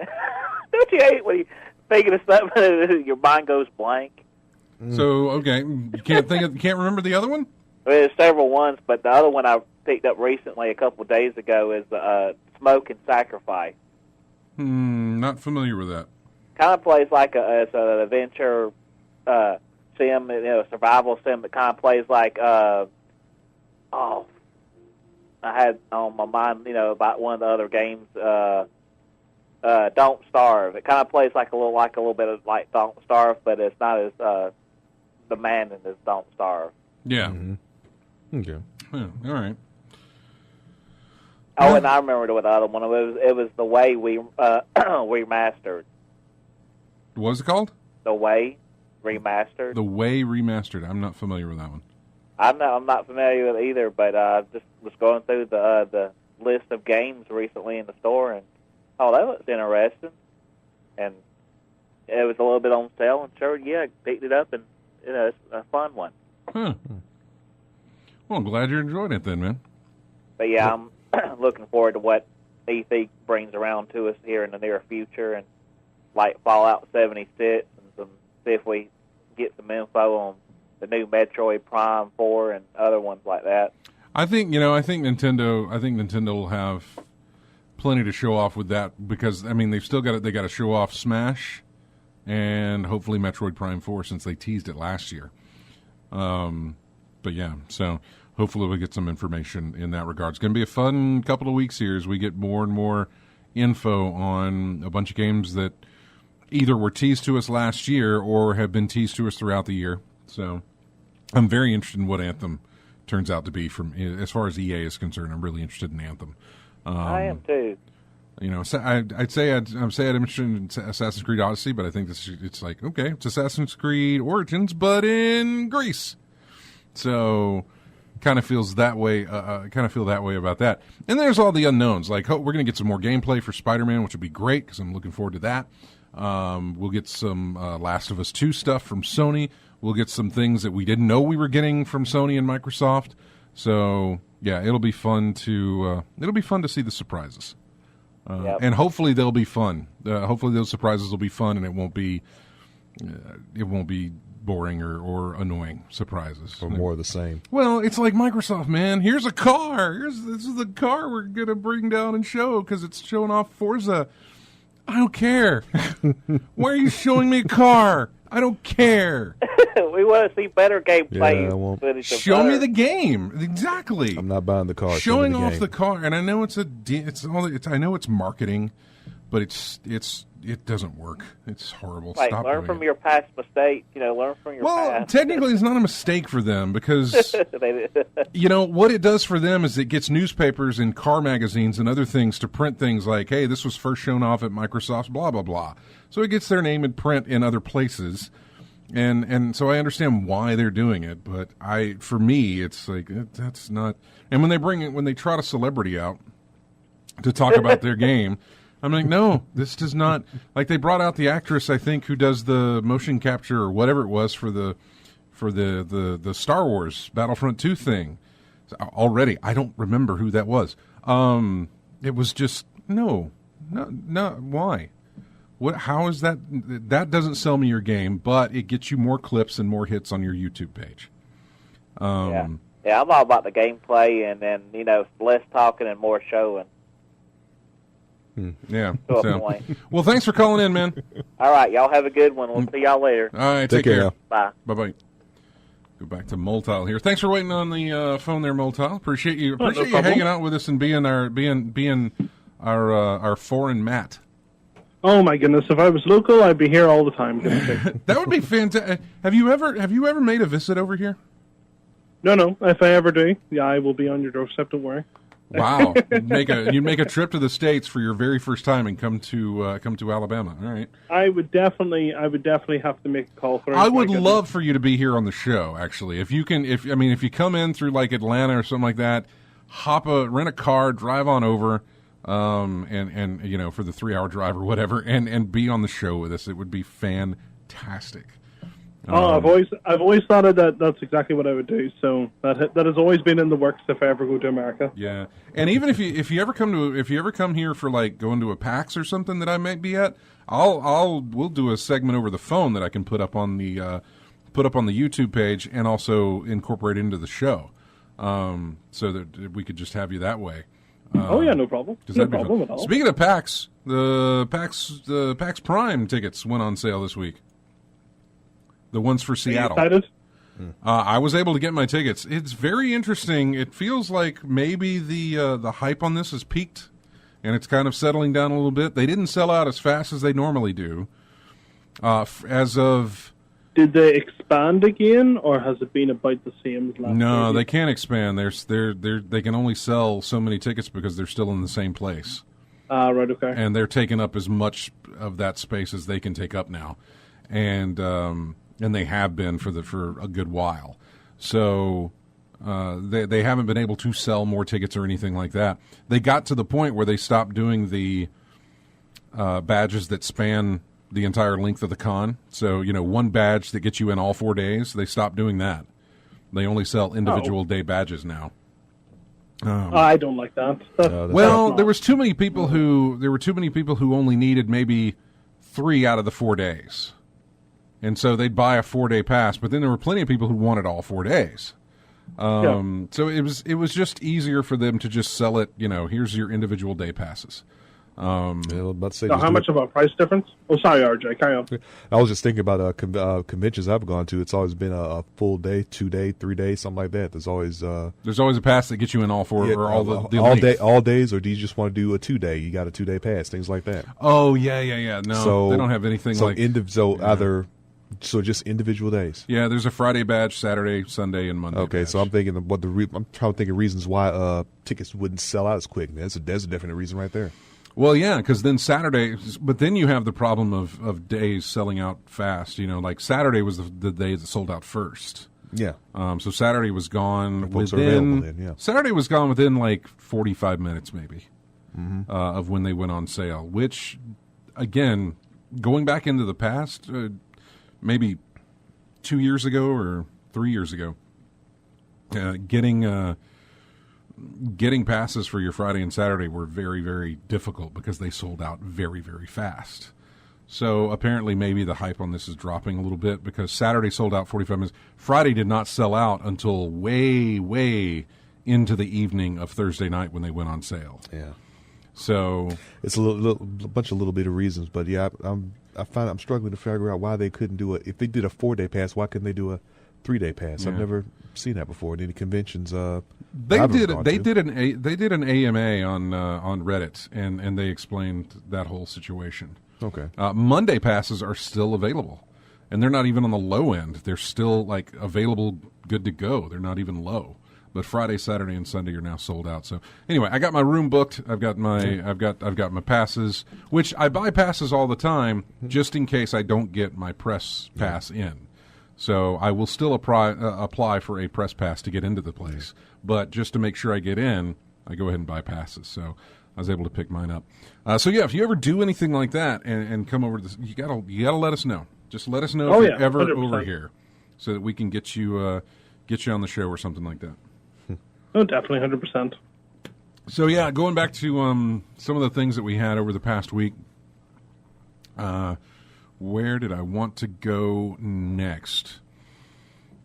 Speaker 4: Don't you hate when you thinking of something your mind goes blank?
Speaker 1: So, okay, you can't remember the other one?
Speaker 4: There's several ones, but the other one I picked up recently a couple days ago is Smoke and Sacrifice.
Speaker 1: Not familiar with that.
Speaker 4: Kind of plays like it's an adventure sim, survival sim that kind of plays like I had on my mind, about one of the other games, Don't Starve. It kind of plays like a little bit of like Don't Starve, but it's not as demanding as Don't Starve.
Speaker 1: Yeah.
Speaker 2: Mm-hmm. Okay.
Speaker 1: Yeah, all right.
Speaker 4: Oh, and I remember what the other one was. It was The Way we remastered.
Speaker 1: What was it called?
Speaker 4: The Way Remastered.
Speaker 1: The Way Remastered. I'm not familiar with that one.
Speaker 4: I'm not familiar with it either, but I just was going through the list of games recently in the store, and that looks interesting. And it was a little bit on sale, and sure, yeah, I picked it up, and it's a fun one.
Speaker 1: Huh. Well, I'm glad you're enjoying it then, man.
Speaker 4: But yeah, I'm looking forward to what E3 brings around to us here in the near future, and like Fallout 76, and see if we get some info on the new Metroid Prime 4 and other ones like that.
Speaker 1: I think Nintendo will have plenty to show off with that, because they've still got they got to show off Smash and hopefully Metroid Prime 4, since they teased it last year. But yeah, so hopefully we'll get some information in that regard. It's going to be a fun couple of weeks here as we get more and more info on a bunch of games that either were teased to us last year or have been teased to us throughout the year. So I'm very interested in what Anthem turns out to be. As far as EA is concerned, I'm really interested in Anthem.
Speaker 4: I am too.
Speaker 1: I'd say I'm interested in Assassin's Creed Odyssey, but I think it's like, okay, it's Assassin's Creed Origins, but in Greece. So kind of feels that way. Kind of feel that way about that. And there's all the unknowns. Like, we're going to get some more gameplay for Spider-Man, which would be great because I'm looking forward to that. We'll get some Last of Us 2 stuff from Sony. We'll get some things that we didn't know we were getting from Sony and Microsoft. So yeah, it'll be fun to see the surprises.
Speaker 4: Yep.
Speaker 1: And hopefully they'll be fun. Hopefully those surprises will be fun, and it won't be boring or annoying surprises.
Speaker 2: Or more of the same.
Speaker 1: Well, it's like Microsoft, this is the car we're going to bring down and show because it's showing off Forza. I don't care. Why are you showing me a car? I don't care.
Speaker 4: We want to see better gameplay.
Speaker 2: Yeah, I won't.
Speaker 1: Show me the game. Exactly.
Speaker 2: I'm not buying the car.
Speaker 1: Showing off the car, and I know I know it's marketing, but it doesn't work. It's horrible.
Speaker 4: Like,
Speaker 1: Stop
Speaker 4: learn
Speaker 1: doing
Speaker 4: from
Speaker 1: it.
Speaker 4: your past mistakes. Learn from your past.
Speaker 1: Well, technically, it's not a mistake for them because what it does for them is it gets newspapers and car magazines and other things to print things like, "Hey, this was first shown off at Microsoft's blah blah blah." So it gets their name in print in other places, and so I understand why they're doing it. But for me, it's like that's not. And when they trot a celebrity out to talk about their game. I'm like, no, this does not. Like, they brought out the actress, I think, who does the motion capture or whatever it was for the Star Wars Battlefront 2 thing. Already, I don't remember who that was. It was just no. Why? What? How is that? That doesn't sell me your game, but it gets you more clips and more hits on your YouTube page.
Speaker 4: Yeah, I'm all about the gameplay, and then less talking and more showing.
Speaker 1: Yeah.
Speaker 4: To a point.
Speaker 1: Well, thanks for calling in, man.
Speaker 4: All right, y'all have a good one. We'll see y'all later.
Speaker 1: All right,
Speaker 2: Take care.
Speaker 4: Bye.
Speaker 1: Bye-bye. Go back to Moltile here. Thanks for waiting on the phone there, Moltile. Appreciate you
Speaker 3: no problem.
Speaker 1: hanging out with us and being our foreign Matt.
Speaker 3: Oh my goodness! If I was local, I'd be here all the time.
Speaker 1: That would be fantastic. Have you ever made a visit over here?
Speaker 3: No. If I ever do, yeah, I will be on your doorstep. Don't worry.
Speaker 1: Wow, you'd make a trip to the States for your very first time and come to Alabama. All right.
Speaker 3: I would definitely have to make a call for it.
Speaker 1: I would love for you to be here on the show. Actually, if you come in through like Atlanta or something like that, rent a car, drive on over, and for the 3-hour drive or whatever, and be on the show with us. It would be fantastic.
Speaker 3: I've always thought that's exactly what I would do. So that has always been in the works if I ever go to America.
Speaker 1: Yeah, and even if you ever come here for like going to a PAX or something that I might be at, we'll do a segment over the phone that I can put up on the YouTube page and also incorporate into the show, so that we could just have you that way.
Speaker 3: No problem. No problem at all.
Speaker 1: Speaking of PAX, the PAX Prime tickets went on sale this week. The ones for Seattle.
Speaker 3: Are you excited?
Speaker 1: I was able to get my tickets. It's very interesting. It feels like maybe the hype on this has peaked, and it's kind of settling down a little bit. They didn't sell out as fast as they normally do. As of...
Speaker 3: Did they expand again, or has it been about the same as last year?
Speaker 1: No, they can't expand. They can only sell so many tickets because they're still in the same place.
Speaker 3: Right, okay.
Speaker 1: And they're taking up as much of that space as they can take up now. And they have been for a good while. So they haven't been able to sell more tickets or anything like that. They got to the point where they stopped doing the badges that span the entire length of the con. So, one badge that gets you in all 4 days, they stopped doing that. They only sell individual day badges now.
Speaker 3: I don't like that.
Speaker 1: There were too many people who only needed maybe 3 out of the 4 days. And so they'd buy a 4-day pass, but then there were plenty of people who wanted all 4 days. So it was just easier for them to just sell it. Here's your individual day passes.
Speaker 3: How much of a price difference? Oh, sorry, RJ, carry on.
Speaker 2: I was just thinking about conventions I've gone to. It's always been a full day, 2 day, 3 days, something like that. There's always
Speaker 1: a pass that gets you in all 4 or
Speaker 2: all days, or do you just want to do a 2-day? You got a 2-day pass, things like that.
Speaker 1: Oh yeah. No, they don't have anything like
Speaker 2: So just individual days.
Speaker 1: Yeah, there's a Friday badge, Saturday, Sunday, and Monday.
Speaker 2: Okay,
Speaker 1: badge.
Speaker 2: So I'm thinking I'm trying to think of reasons why tickets wouldn't sell out as quick. There's a definite reason right there.
Speaker 1: Well, yeah, because then Saturday, but then you have the problem of days selling out fast. Like Saturday was the day that sold out first.
Speaker 2: Yeah.
Speaker 1: So Saturday was gone
Speaker 2: within.
Speaker 1: Saturday was gone within like 45 minutes, maybe, of when they went on sale. Which, again, going back into the past. Maybe 2 years ago or 3 years ago, getting passes for your Friday and Saturday were very, very difficult because they sold out very, very fast. So apparently maybe the hype on this is dropping a little bit because Saturday sold out 45 minutes. Friday did not sell out until way, way into the evening of Thursday night when they went on sale.
Speaker 2: Yeah.
Speaker 1: So
Speaker 2: it's a bunch of little bit of reasons, but yeah, I'm struggling to figure out why they couldn't do it. If they did a 4-day pass, why couldn't they do a 3-day pass?
Speaker 1: Yeah.
Speaker 2: I've never seen that before in any conventions.
Speaker 1: They did an AMA on Reddit, and they explained that whole situation.
Speaker 2: Okay.
Speaker 1: Monday passes are still available, and they're not even on the low end. They're still like available, good to go. They're not even low. But Friday, Saturday, and Sunday are now sold out. So anyway, I got my room booked. I've got my passes, which I buy passes all the time just in case I don't get my press pass in. So I will still apply for a press pass to get into the place. But just to make sure I get in, I go ahead and buy passes. So I was able to pick mine up. So yeah, if you ever do anything like that and come over to this, you gotta let us know. Just let us know if you're ever
Speaker 3: 100%.
Speaker 1: over here, so that we can get you on the show or something like that.
Speaker 3: Oh, definitely 100%.
Speaker 1: So yeah, going back to some of the things that we had over the past week. Where did I want to go next?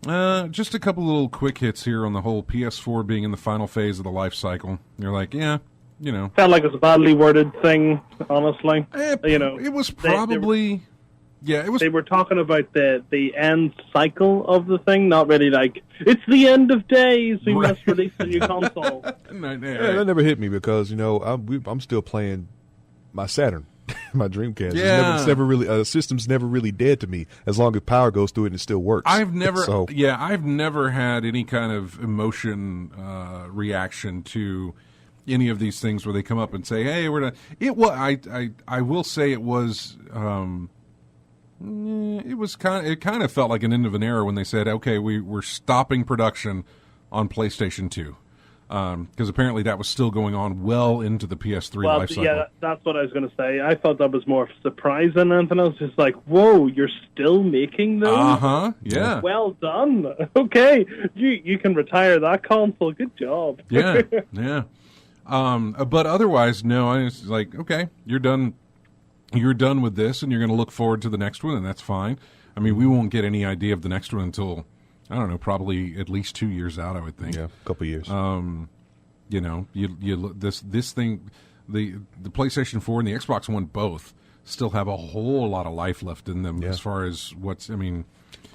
Speaker 1: Just a couple little quick hits here on the whole PS4 being in the final phase of the life cycle. You're like, yeah,
Speaker 3: felt like it was a badly worded thing, honestly.
Speaker 1: It was probably Yeah, it was.
Speaker 3: They were talking about the end cycle of the thing, not really like, it's the end of days, we must release a new console.
Speaker 2: Yeah, that never hit me because, I'm still playing my Saturn, my Dreamcast.
Speaker 1: Yeah.
Speaker 2: It's never really, system's never really dead to me as long as power goes through it and it still works.
Speaker 1: I've never had any kind of emotion reaction to any of these things where they come up and say, "Hey, we're not." I will say it was. It kind of felt like an end of an era when they said, "Okay, we're stopping production on PlayStation 2," because apparently that was still going on well into the PS3 life cycle.
Speaker 3: Yeah, that's what I was going to say. I thought that was more of a surprise than anything else. It's like, whoa, you're still making those?
Speaker 1: Yeah.
Speaker 3: Well done. Okay, you can retire that console. Good job.
Speaker 1: Yeah, yeah. But otherwise, no. I was like, okay, you're done. You're done with this, and you're going to look forward to the next one, and that's fine. I mean, we won't get any idea of the next one until, I don't know, probably at least 2 years out, I would think.
Speaker 2: Yeah, a couple years.
Speaker 1: This thing, the PlayStation 4 and the Xbox One both still have a whole lot of life left in them as far as and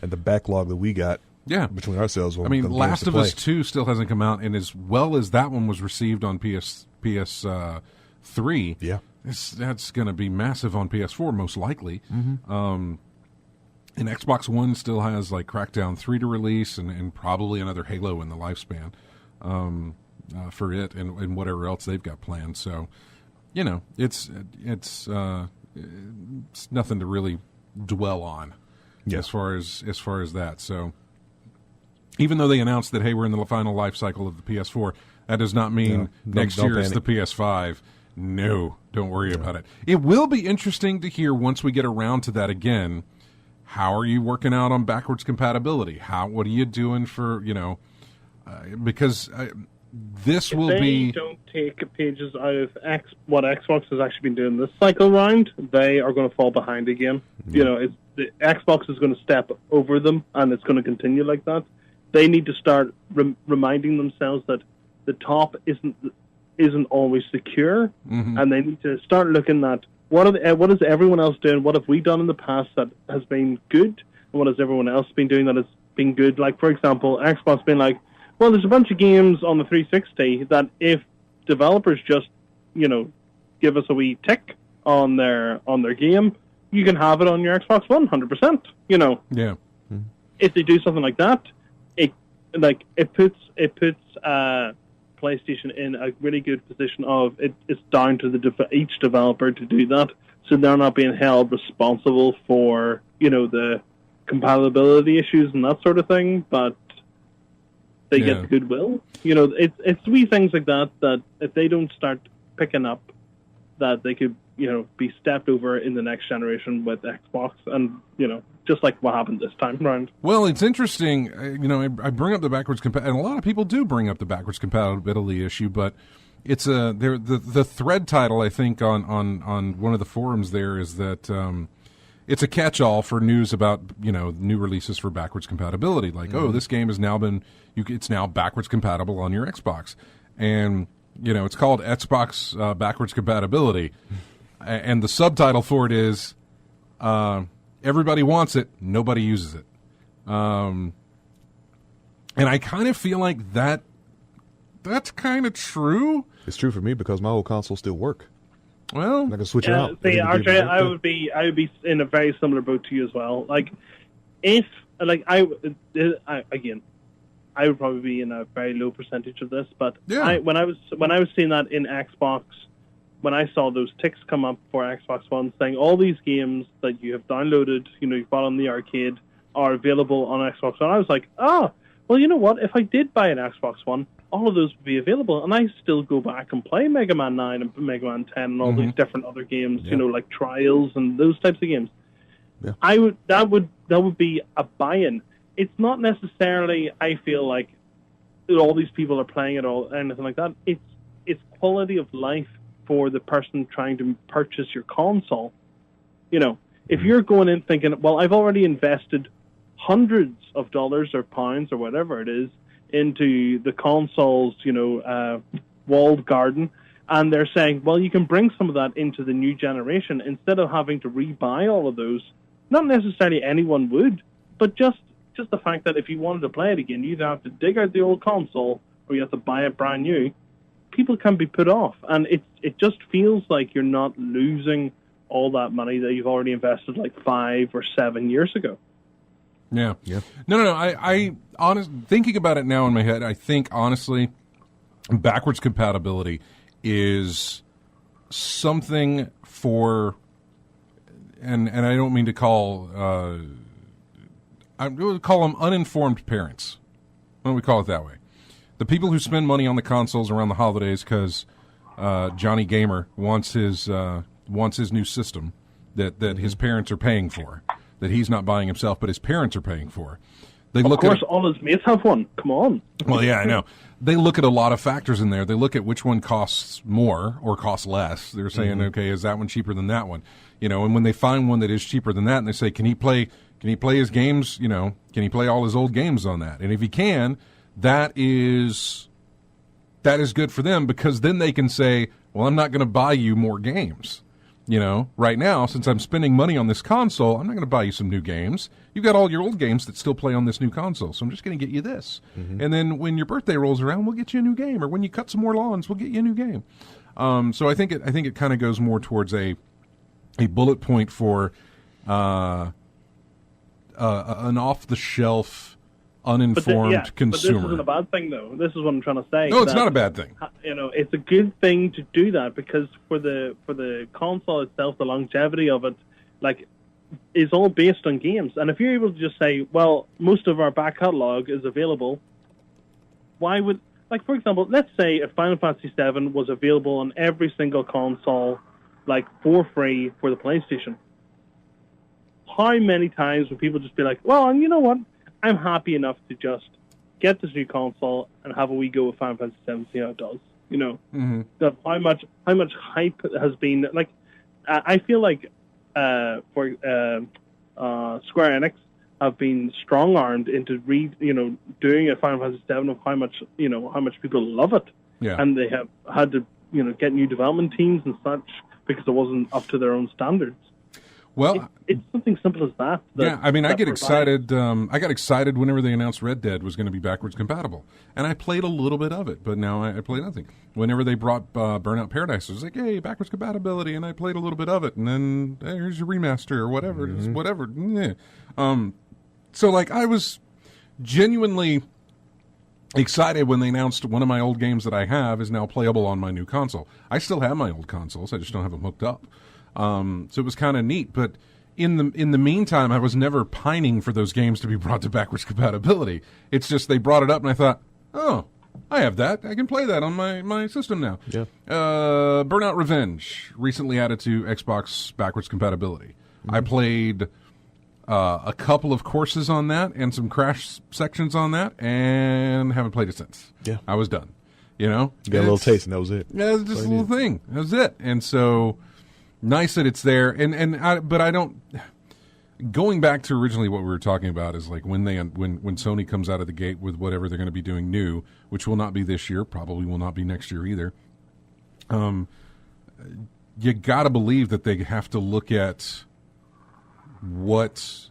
Speaker 2: the backlog that we got between ourselves.
Speaker 1: Last of Us 2 still hasn't come out, and as well as that one was received on PS3, that's going to be massive on PS4, most likely. Mm-hmm. And Xbox One still has like Crackdown 3 to release, and probably another Halo in the lifespan for it, and whatever else they've got planned. So, it's nothing to really dwell on as far as that. So, even though they announced that, hey, we're in the final life cycle of the PS4, that does not mean next year is the PS5. No, don't worry about it. It will be interesting to hear once we get around to that again. How are you working out on backwards compatibility? What are you doing for, because this will be...
Speaker 3: If they don't take pages out of what Xbox has actually been doing this cycle round, they are going to fall behind again. The Xbox is going to step over them, and it's going to continue like that. They need to start reminding themselves that the top isn't always secure, and they need to start looking at what is everyone else doing? What have we done in the past that has been good, and what has everyone else been doing that has been good? Like, for example, Xbox being like, well, there's a bunch of games on the 360 that if developers just, give us a wee tick on their game, you can have it on your Xbox One, 100%. Yeah. Mm-hmm. If they do something like that, it puts PlayStation in a really good position of it's down to each developer to do that, so they're not being held responsible for the compatibility issues and that sort of thing, but they get the goodwill. It's wee things like that if they don't start picking up, that they could be stepped over in the next generation with Xbox, and just like what happened this time around.
Speaker 1: Well, it's interesting. I bring up the backwards and a lot of people do bring up the backwards compatibility issue, but it's the thread title, I think, on one of the forums there is that it's a catch-all for news about new releases for backwards compatibility. Like, this game has now it's now backwards compatible on your Xbox, and it's called Xbox backwards compatibility, and the subtitle for it is. Everybody wants it, nobody uses it. And I kind of feel like that's kind of true.
Speaker 2: It's true for me because my old consoles still work.
Speaker 1: Well,
Speaker 2: I can switch it out.
Speaker 3: See, RJ, I would be in a very similar boat to you as well. Like, if I would probably be in a very low percentage of this, but when I was seeing that in Xbox, when I saw those ticks come up for Xbox One saying all these games that you have downloaded, you've bought on the arcade, are available on Xbox One, I was like, well, you know what? If I did buy an Xbox One, all of those would be available, and I still go back and play Mega Man 9 and Mega Man 10 and all these different other games, like Trials and those types of games. Yeah. That would be a buy-in. It's not necessarily, I feel like, all these people are playing it or anything like that. It's quality of life for the person trying to purchase your console. If you're going in thinking, well, I've already invested hundreds of dollars or pounds or whatever it is into the console's, walled garden, and they're saying, well, you can bring some of that into the new generation instead of having to rebuy all of those. not necessarily anyone would, but just the fact that if you wanted to play it again, you'd have to dig out the old console or you have to buy it brand new. People can be put off, and it just feels like you're not losing all that money that you've already invested like 5 or 7 years ago.
Speaker 1: Yeah. No. I honestly, thinking about it now in my head, I think honestly, backwards compatibility is something for, and I don't mean to call, I would call them uninformed parents. Why don't we call it that way? The people who spend money on the consoles around the holidays because Johnny Gamer wants his new system that his parents are paying for, that he's not buying himself, but his parents are paying for. Of
Speaker 3: course, all his mates have one. Come on.
Speaker 1: Well, yeah, I know. They look at a lot of factors in there. They look at which one costs more or costs less. They're saying, okay, is that one cheaper than that one? And when they find one that is cheaper than that, and they say, can he play his games? Can he play all his old games on that? And if he can, that is good for them, because then they can say, well, I'm not going to buy you more games. Right now, since I'm spending money on this console, I'm not going to buy you some new games. You've got all your old games that still play on this new console, so I'm just going to get you this. And then when your birthday rolls around, we'll get you a new game. Or when you cut some more lawns, we'll get you a new game. So I think it kind of goes more towards a bullet point for an off-the-shelf, uninformed consumer.
Speaker 3: But this isn't a bad thing, though. This is what I'm trying to say.
Speaker 1: No, it's not a bad thing.
Speaker 3: It's a good thing to do that, because for the console itself, the longevity of it, is all based on games. And if you're able to just say, well, most of our back catalog is available, why would, for example, let's say if Final Fantasy VII was available on every single console, for free for the PlayStation. How many times would people just be like, well, and you know what? I'm happy enough to just get this new console and have a wee go with Final Fantasy VII, see how it does. That how much hype has been. I feel like for Square Enix have been strong armed into doing a Final Fantasy VII of how much people love it.
Speaker 1: Yeah.
Speaker 3: And they have had to get new development teams and such because it wasn't up to their own standards.
Speaker 1: Well,
Speaker 3: it's something simple as that.
Speaker 1: I get excited. I got excited whenever they announced Red Dead was going to be backwards compatible, and I played a little bit of it, but now I play nothing. Whenever they brought Burnout Paradise, I was like, "Hey, backwards compatibility," and I played a little bit of it, and then hey, here's your remaster or whatever, whatever. Yeah. So I was genuinely excited when they announced one of my old games that I have is now playable on my new console. I still have my old consoles, I just don't have them hooked up. So it was kind of neat, but in the meantime, I was never pining for those games to be brought to backwards compatibility. It's just they brought it up, and I thought, oh, I have that. I can play that on my system now.
Speaker 2: Yeah.
Speaker 1: Burnout Revenge recently added to Xbox backwards compatibility. I played a couple of courses on that and some crash sections on that, and haven't played it since.
Speaker 2: Yeah,
Speaker 1: I was done.
Speaker 2: You got a little taste, and that was it.
Speaker 1: Yeah, it's just a little thing. That was it, and so. Nice that it's there, but I don't. Going back to originally what we were talking about is when Sony comes out of the gate with whatever they're going to be doing new, which will not be this year, probably will not be next year either. You got to believe that they have to look at what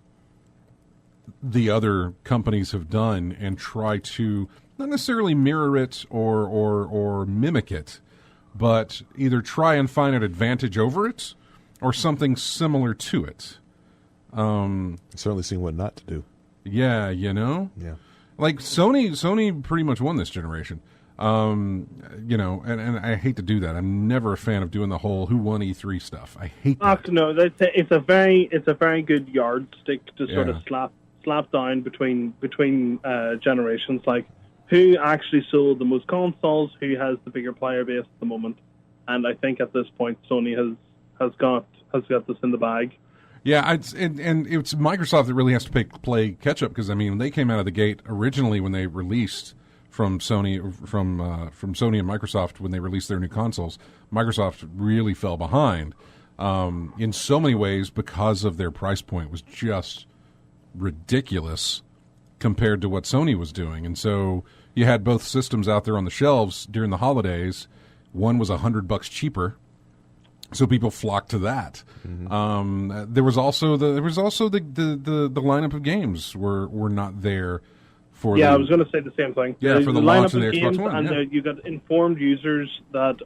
Speaker 1: the other companies have done and try to not necessarily mirror it or mimic it, but either try and find an advantage over it or something similar to it.
Speaker 2: Certainly seen what not to do.
Speaker 1: Yeah,
Speaker 2: Yeah.
Speaker 1: Sony pretty much won this generation. And I hate to do that. I'm never a fan of doing the whole who won E3 stuff. I hate that.
Speaker 3: No, it's a very good yardstick to sort of slap down between generations. Who actually sold the most consoles, who has the bigger player base at the moment. And I think at this point, Sony has got this in the bag.
Speaker 1: Yeah, it's Microsoft that really has to play catch up, because they came out of the gate originally when they released from Sony and Microsoft when they released their new consoles. Microsoft really fell behind in so many ways because of their price point was just ridiculous compared to what Sony was doing, and so. You had both systems out there on the shelves during the holidays. One was $100 cheaper, So people flocked to that. There was also the lineup of games were not there for.
Speaker 3: Yeah, I was going to say the same thing.
Speaker 1: Yeah, for the launch of the Xbox One,
Speaker 3: and you got informed users that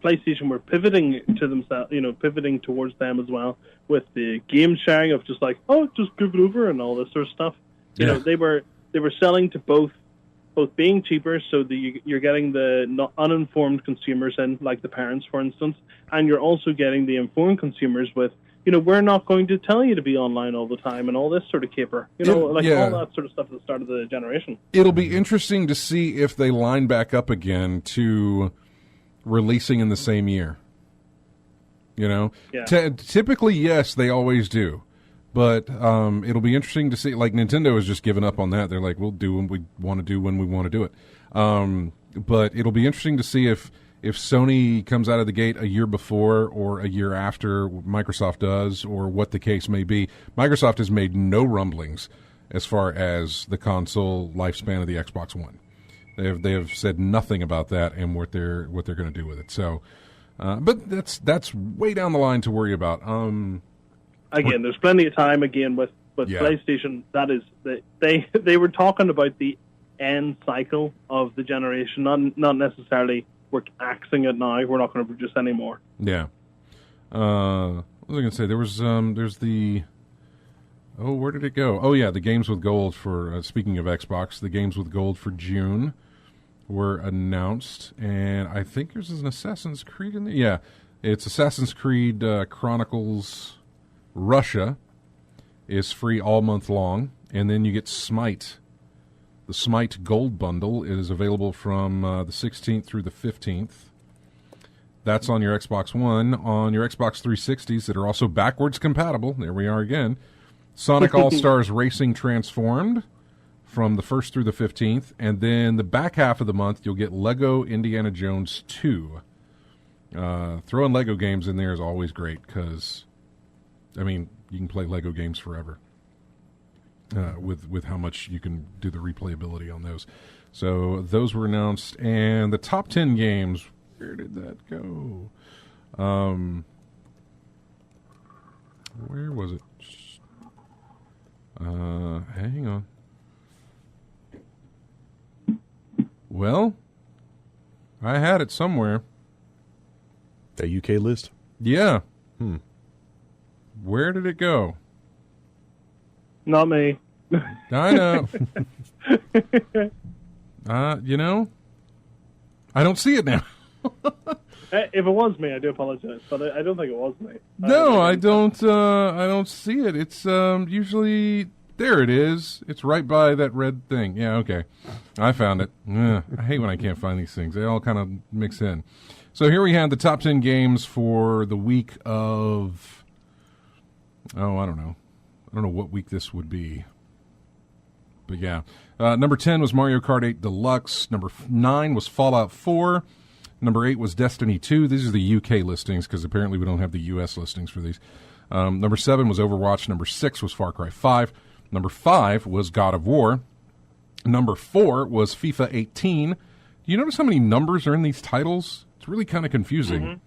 Speaker 3: PlayStation were pivoting to themselves, pivoting towards them as well with the game sharing of just like, oh, just Google over and all this sort of stuff. You know, they were selling to both being cheaper, so that you're getting the uninformed consumers in, like the parents, for instance, and you're also getting the informed consumers with, we're not going to tell you to be online all the time and all this sort of caper. All that sort of stuff at the start of the generation.
Speaker 1: It'll be interesting to see if they line back up again to releasing in the same year. Typically, yes, they always do. But it'll be interesting to see. Like, Nintendo has just given up on that. They're like, we'll do what we want to do when we want to do it. But it'll be interesting to see if Sony comes out of the gate a year before or a year after Microsoft does, or what the case may be. Microsoft has made no rumblings as far as the console lifespan of the Xbox One. They have said nothing about that and what they're going to do with it. So, but that's way down the line to worry about.
Speaker 3: Again, there's plenty of time. Again, with PlayStation, that is they were talking about the end cycle of the generation, not necessarily we're axing it now. We're not going to produce any more.
Speaker 1: Yeah. What was I going to say? There's the. Oh, where did it go? Oh, yeah, the games with gold for. Speaking of Xbox, the games with gold for June were announced, and I think there's an Assassin's Creed in there. Yeah, it's Assassin's Creed Chronicles. Russia is free all month long, and then you get Smite. The Smite Gold Bundle is available from the 16th through the 15th. That's on your Xbox One. On your Xbox 360s that are also backwards compatible, there we are again, Sonic All-Stars Racing Transformed from the 1st through the 15th, and then the back half of the month you'll get Lego Indiana Jones 2. Throwing Lego games in there is always great because... you can play Lego games forever with how much you can do the replayability on those. So those were announced, and the top 10 games. Where did that go? Where was it? Hang on. Well, I had it somewhere.
Speaker 2: A UK list?
Speaker 1: Yeah. Where did it go?
Speaker 3: Not me.
Speaker 1: I know. I don't see it now.
Speaker 3: If it was me, I do apologize, but I don't think it was me.
Speaker 1: No, I don't see it. It's usually there. It is. It's right by that red thing. Yeah, okay. I found it. I hate when I can't find these things. They all kind of mix in. So here we have the top 10 games for the week of. Oh, I don't know. I don't know what week this would be. But yeah. Number 10 was Mario Kart 8 Deluxe. Number 9 was Fallout 4. Number 8 was Destiny 2. These are the UK listings because apparently we don't have the US listings for these. Number 7 was Overwatch. Number 6 was Far Cry 5. Number 5 was God of War. Number 4 was FIFA 18. Do you notice how many numbers are in these titles? It's really kind of confusing. Mm-hmm.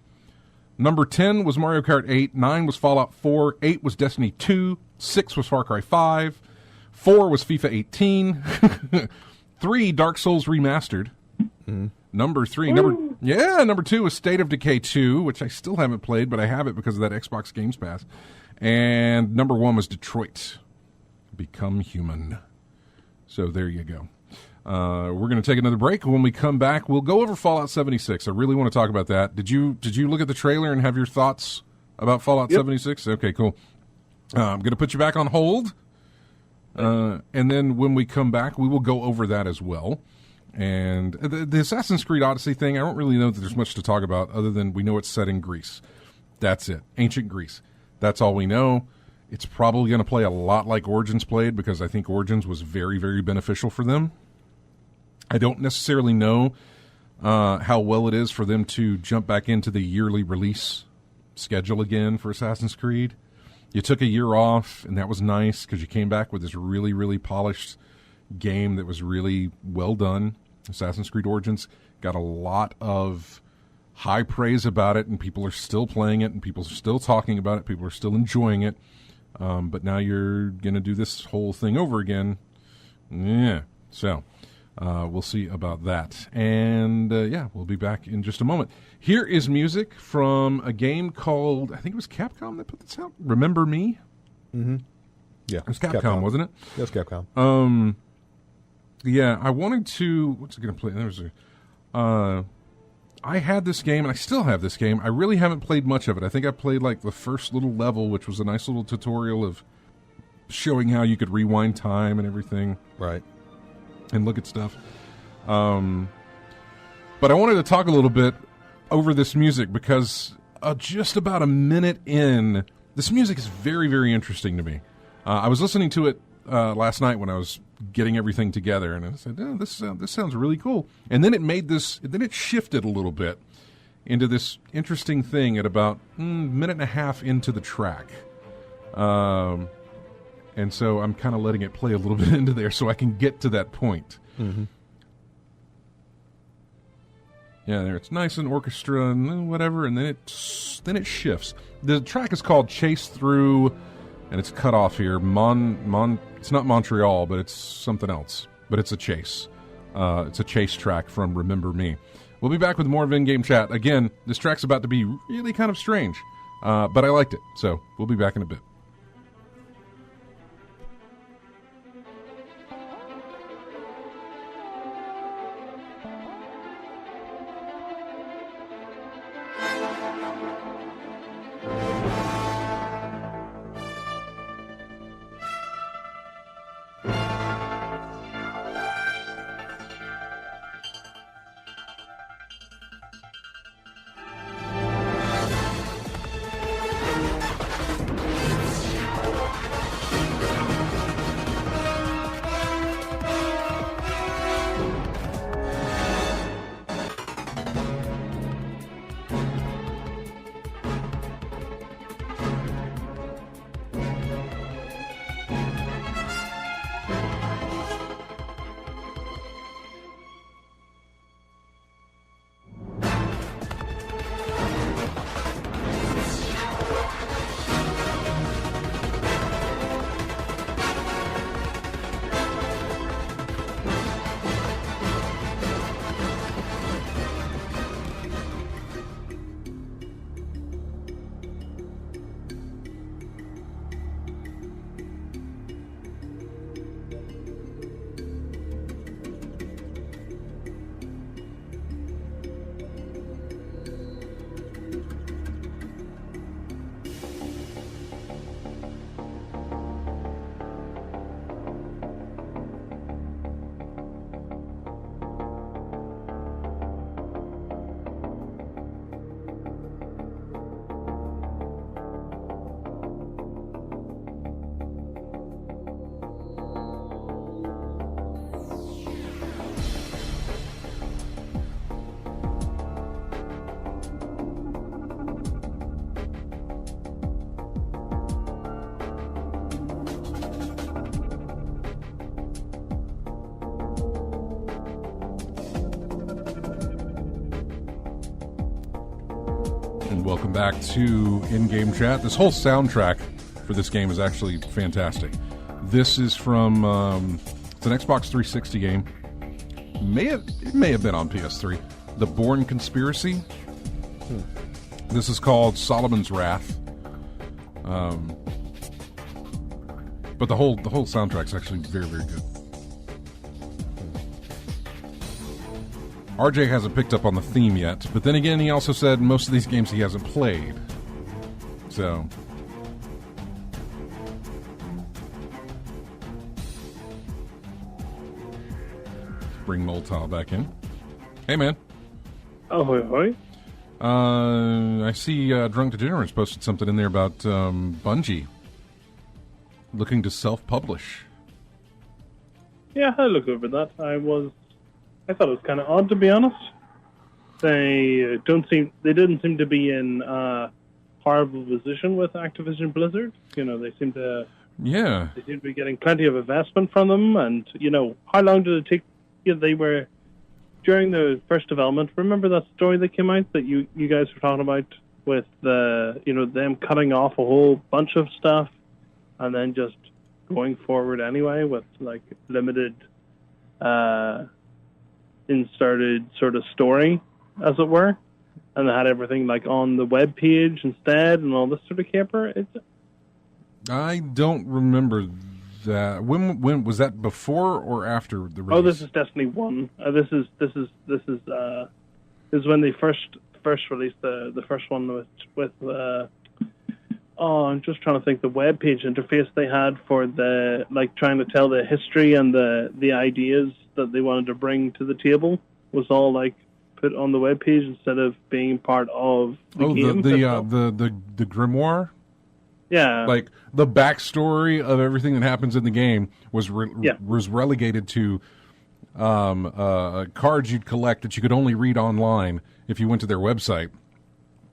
Speaker 1: Number 10 was Mario Kart 8, 9 was Fallout 4, 8 was Destiny 2, 6 was Far Cry 5, 4 was FIFA 18, 3 Dark Souls Remastered. Mm-hmm. Number 2 was State of Decay 2, which I still haven't played, but I have it because of that Xbox Games Pass. And number 1 was Detroit, Become Human. So there you go. We're going to take another break. When we come back, we'll go over Fallout 76. I really want to talk about that. Did you look at the trailer and have your thoughts about Fallout 76? Okay, cool. I'm going to put you back on hold. And then when we come back, we will go over that as well. And the Assassin's Creed Odyssey thing, I don't really know that there's much to talk about other than we know it's set in Greece. That's it. Ancient Greece. That's all we know. It's probably going to play a lot like Origins played because I think Origins was very, very beneficial for them. I don't necessarily know how well it is for them to jump back into the yearly release schedule again for Assassin's Creed. You took a year off, and that was nice because you came back with this really, really polished game that was really well done. Assassin's Creed Origins got a lot of high praise about it, and people are still playing it, and people are still talking about it, people are still enjoying it. But now you're going to do this whole thing over again. Yeah. So we'll see about that. And, we'll be back in just a moment. Here is music from a game called, I think it was Capcom that put this out, Remember Me?
Speaker 2: Mm-hmm. Yeah.
Speaker 1: It was Capcom, wasn't it?
Speaker 2: Yeah, it was Capcom.
Speaker 1: Yeah, I wanted to, what's it going to play? There was I had this game, and I still have this game. I really haven't played much of it. I think I played like the first little level, which was a nice little tutorial of showing how you could rewind time and everything.
Speaker 2: Right.
Speaker 1: And look at stuff. But I wanted to talk a little bit over this music because just about a minute in, this music is very, very interesting to me. I was listening to it last night when I was getting everything together, and I said, "Oh, this sounds really cool." And then it made this. Then it shifted a little bit into this interesting thing at about minute and a half into the track, and so I'm kind of letting it play a little bit into there so I can get to that point.
Speaker 2: Mm-hmm.
Speaker 1: Yeah, there it's nice and orchestra and whatever, and then it shifts. The track is called "Chase Through." And it's cut off here. It's not Montreal, but it's something else. But it's a chase. It's a chase track from Remember Me. We'll be back with more of In-Game Chat. Again, this track's about to be really kind of strange. But I liked it. So we'll be back in a bit. Welcome back to In-Game Chat. This whole soundtrack for this game is actually fantastic. This is from it's an Xbox 360 game. It may have been on PS3. The Bourne Conspiracy. This is called Solomon's Wrath. But the whole soundtrack's actually very, very good. RJ hasn't picked up on the theme yet, but then again, he also said most of these games he hasn't played. So, bring Moltile back in. Hey, man.
Speaker 3: Oh, hoi, hoi.
Speaker 1: I see Drunk Degenerates posted something in there about Bungie looking to self-publish.
Speaker 3: Yeah, I looked over that. I thought it was kind of odd, to be honest. They didn't seem to be in a horrible position with Activision Blizzard. You know, they seem to be getting plenty of investment from them. And how long did it take? They were during the first development, remember that story that came out that you guys were talking about with them cutting off a whole bunch of stuff and then just going forward anyway with like limited inserted sort of story, as it were, and they had everything like on the web page instead and all this sort of caper.
Speaker 1: I don't remember that. When was that? Before or after the release?
Speaker 3: Oh, this is Destiny 1. This is when they first released the first one with I'm just trying to think, the web page interface they had for the trying to tell the history and the ideas that they wanted to bring to the table was all put on the web page instead of being part of the game.
Speaker 1: The grimoire.
Speaker 3: Yeah,
Speaker 1: like the backstory of everything that happens in the game was relegated to cards you'd collect that you could only read online if you went to their website,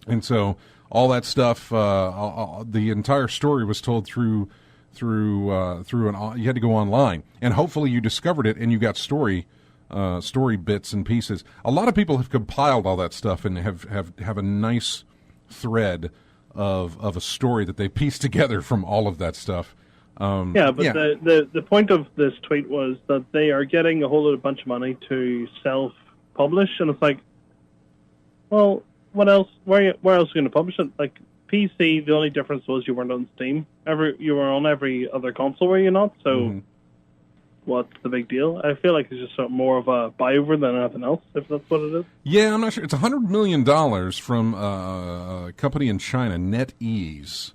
Speaker 1: and so all that stuff, the entire story was told through you had to go online, and hopefully you discovered it and you got story bits and pieces. A lot of people have compiled all that stuff and have a nice thread of a story that they pieced together from all of that stuff.
Speaker 3: The point of this tweet was that they are getting a whole bunch of money to self-publish, and it's like, well, what else? Where else are you going to publish it? Like PC, the only difference was you weren't on Steam. You were on every other console, were you not? So, What's the big deal? I feel like it's just more of a buy-over than anything else, if that's what it is.
Speaker 1: Yeah, I'm not sure. It's $100 million from a company in China, NetEase.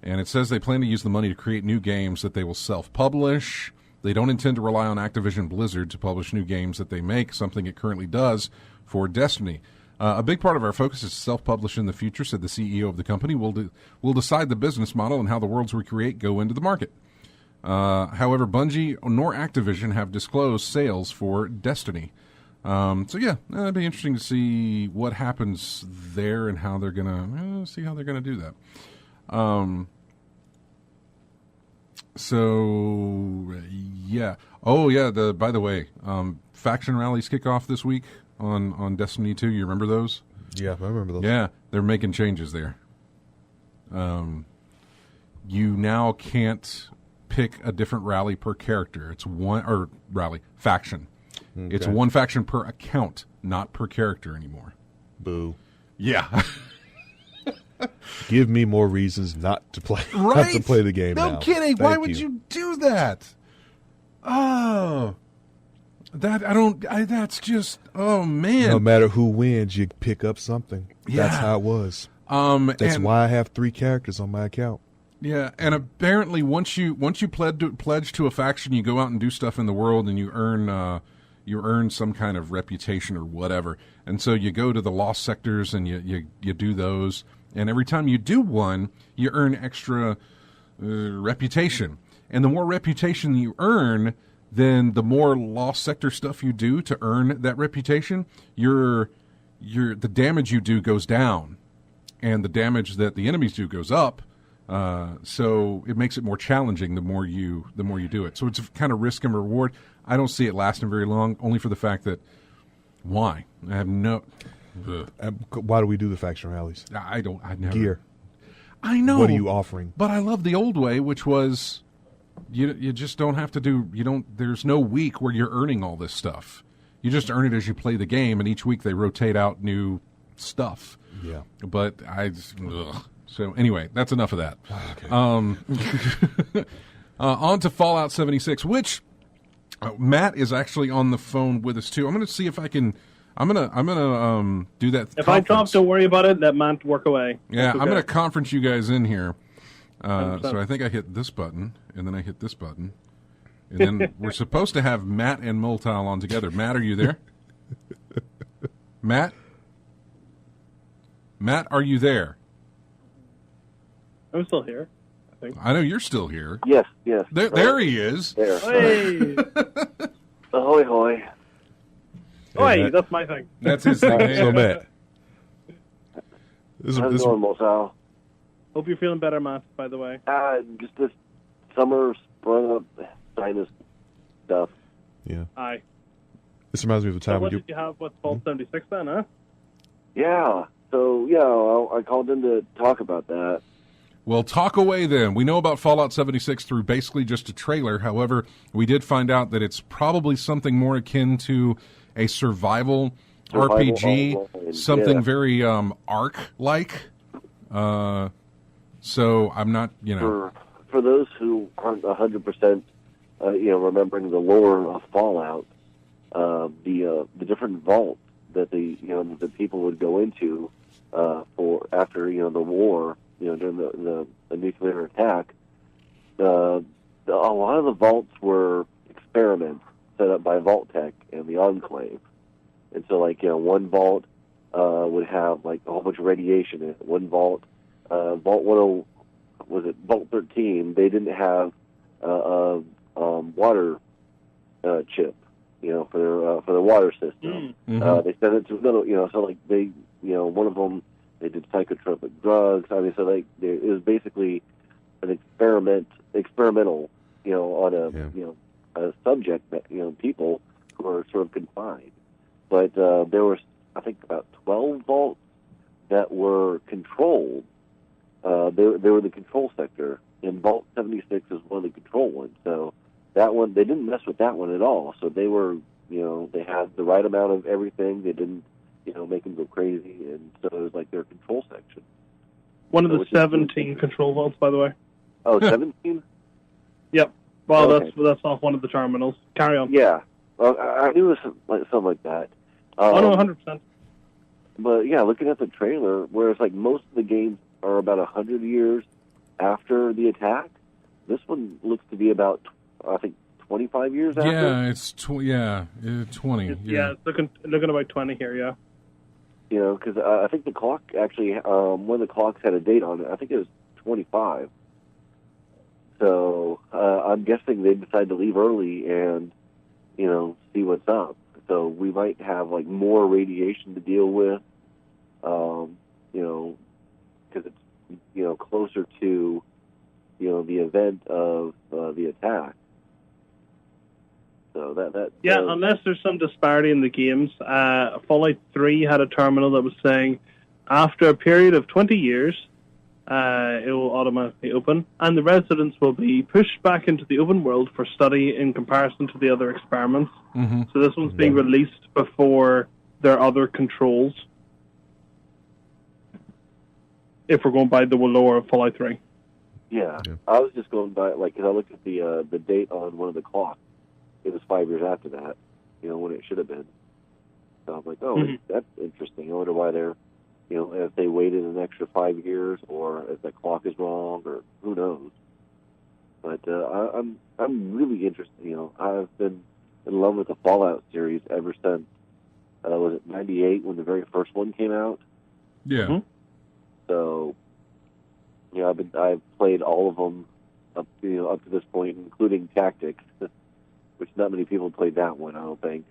Speaker 1: And it says they plan to use the money to create new games that they will self-publish. They don't intend to rely on Activision Blizzard to publish new games that they make, something it currently does for Destiny. A big part of our focus is to self-publish in the future, said the CEO of the company. We'll decide the business model and how the worlds we create go into the market. However, Bungie nor Activision have disclosed sales for Destiny. It'd be interesting to see what happens there and how they're gonna do that. By the way, faction rallies kick off this week on Destiny 2. You remember those?
Speaker 2: Yeah, I remember those.
Speaker 1: Yeah, they're making changes there. You now can't pick a different rally per character. It's faction. Okay. It's one faction per account, not per character anymore.
Speaker 2: Boo.
Speaker 1: Yeah.
Speaker 2: Give me more reasons not to play.
Speaker 1: Right?
Speaker 2: Not to play the game.
Speaker 1: No
Speaker 2: now.
Speaker 1: kidding. Why would you do that? Oh, that's just. Oh man.
Speaker 2: No matter who wins, you pick up something.
Speaker 1: Yeah.
Speaker 2: That's how it was. That's why I have 3 characters on my account.
Speaker 1: Yeah, and apparently once you pledge to a faction, you go out and do stuff in the world, and you earn some kind of reputation or whatever. And so you go to the lost sectors and you do those, and every time you do one, you earn extra reputation. And the more reputation you earn, then the more lost sector stuff you do to earn that reputation. The damage you do goes down, and the damage that the enemies do goes up. So it makes it more challenging the more you do it. So it's kind of risk and reward. I don't see it lasting very long, only for the fact that why? I have no.
Speaker 2: Why do we do the faction rallies?
Speaker 1: I never.
Speaker 2: Gear.
Speaker 1: I know.
Speaker 2: What are you offering?
Speaker 1: But I love the old way, which was you just don't have to do. You don't. There's no week where you're earning all this stuff. You just earn it as you play the game, and each week they rotate out new stuff.
Speaker 2: Yeah.
Speaker 1: But So anyway, that's enough of that. Okay. On to Fallout 76, which Matt is actually on the phone with us too. I'm going to see if I can. I'm gonna do that.
Speaker 3: If I drop, don't worry about it. That might work away.
Speaker 1: Yeah, okay. I'm going to conference you guys in here. So I think I hit this button, and then I hit this button, and then we're supposed to have Matt and Multile on together. Matt, are you there? Matt, are you there?
Speaker 3: I'm still here, I think.
Speaker 1: I know you're still here.
Speaker 5: Yes.
Speaker 1: There he is.
Speaker 5: There.
Speaker 3: Hey!
Speaker 5: Ahoy, hoy.
Speaker 3: Oi, that's my thing.
Speaker 1: That's his thing.
Speaker 2: So, Matt.
Speaker 5: How's it going, Motel?
Speaker 3: Hope you're feeling better, Matt, by the way.
Speaker 5: Just this summer sprung up sinus stuff.
Speaker 2: Yeah.
Speaker 3: Aye.
Speaker 2: This reminds me of the
Speaker 3: So
Speaker 2: time
Speaker 3: what
Speaker 2: when
Speaker 3: did you have with Vault 76 then, huh?
Speaker 5: Yeah. So I called in to talk about that.
Speaker 1: Well, talk away then. We know about Fallout 76 through basically just a trailer. However, we did find out that it's probably something more akin to a survival RPG,
Speaker 5: online,
Speaker 1: something very Ark-like. So I'm not,
Speaker 5: For those who aren't 100%, remembering the lore of Fallout, the different vaults that the people would go into for after the war, during the nuclear attack, a lot of the vaults were experiments set up by Vault Tech and the Enclave. And so, one vault would have a whole bunch of radiation in it. One vault, Vault Vault 13? They didn't have a water chip, for their water system.
Speaker 1: Mm-hmm.
Speaker 5: They sent it to one of them, they did psychotropic drugs. I mean, so it was basically an experimental, on a subject that people who are sort of confined. But there were, I think, about 12 vaults that were controlled. They were the control sector, and Vault 76 is one of the control ones. So that one, they didn't mess with that one at all. So they were, they had the right amount of everything. They didn't, make them go crazy, and so it was like their control section.
Speaker 3: One of the 17 control vaults, by the way.
Speaker 5: Oh, 17?
Speaker 3: Yep. Well,
Speaker 5: Okay.
Speaker 3: that's off one of the terminals. Carry on.
Speaker 5: Yeah. Well, I knew it was something like that.
Speaker 3: Oh, no, 100%.
Speaker 5: But yeah, looking at the trailer, whereas most of the games are about 100 years after the attack, this one looks to be about, I think, 25 years after.
Speaker 1: Yeah, it's 20.
Speaker 3: Yeah, it's looking about 20 here, yeah.
Speaker 5: Because I think the clock actually, one of the clocks had a date on it. I think it was 25. So I'm guessing they decided to leave early and, see what's up. So we might have more radiation to deal with, because it's closer to the event of the attack. So that
Speaker 3: unless there's some disparity in the games. Fallout 3 had a terminal that was saying after a period of 20 years, it will automatically open, and the residents will be pushed back into the open world for study in comparison to the other experiments.
Speaker 1: Mm-hmm.
Speaker 3: So this one's being released before their other controls, if we're going by the lore of Fallout 3.
Speaker 5: Yeah. I was just going by, because I looked at the date on one of the clocks. It was 5 years after that, when it should have been. So I'm like, that's interesting. I wonder why they're, if they waited an extra 5 years, or if that clock is wrong, or who knows. But I'm really interested. I've been in love with the Fallout series ever since, was it 98 when the very first one came out?
Speaker 1: Yeah.
Speaker 3: Mm-hmm.
Speaker 5: So, I've played all of them up to this point, including Tactics, which not many people played that one, I don't think.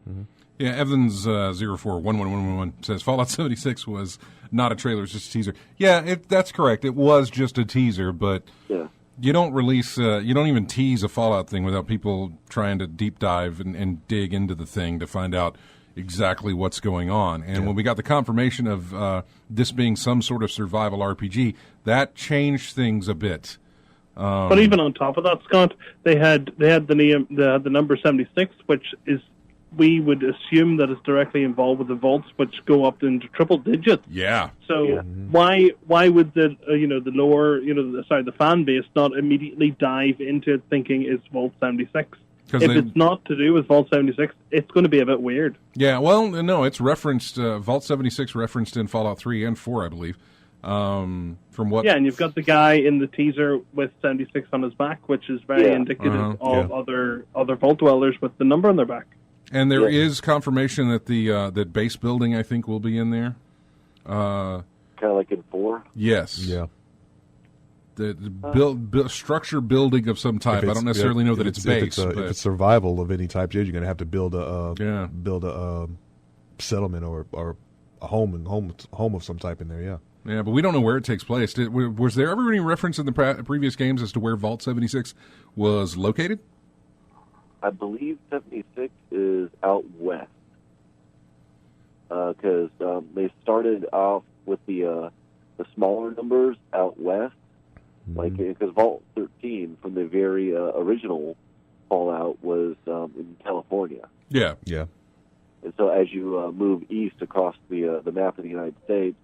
Speaker 2: Mm-hmm.
Speaker 1: Yeah, Evans 041111 says Fallout 76 was not a trailer, it's just a teaser. Yeah, that's correct. It was just a teaser, but you don't release, you don't even tease a Fallout thing without people trying to deep dive and dig into the thing to find out exactly what's going on. And when we got the confirmation of this being some sort of survival RPG, that changed things a bit.
Speaker 3: But even on top of that, Scott, they had the number 76, which is, we would assume that it's directly involved with the vaults, which go up into triple digits.
Speaker 1: Yeah.
Speaker 3: So why would the the fan base not immediately dive into it thinking it's Vault 76? If it's not to do with Vault 76, it's going to be a bit weird.
Speaker 1: Yeah. Well, no, it's referenced Vault 76 referenced in Fallout 3 and 4, I believe. From what?
Speaker 3: Yeah, and you've got the guy in the teaser with 76 on his back, which is very indicative of other Vault dwellers with the number on their back.
Speaker 1: And there is confirmation that the that base building, I think, will be in there.
Speaker 5: Kind of like in 4?
Speaker 1: Yes.
Speaker 2: Yeah.
Speaker 1: The structure building of some type. I don't necessarily know that it's base.
Speaker 2: If it's survival of any type, you're going to have to build a settlement or a home of some type in there. Yeah.
Speaker 1: Yeah, but we don't know where it takes place. Was there ever any reference in the previous games as to where Vault 76 was located?
Speaker 5: I believe 76 is out west. Because they started off with the smaller numbers out west, like because Vault 13 from the very original Fallout was in California.
Speaker 1: Yeah.
Speaker 5: And so as you move east across the map of the United States,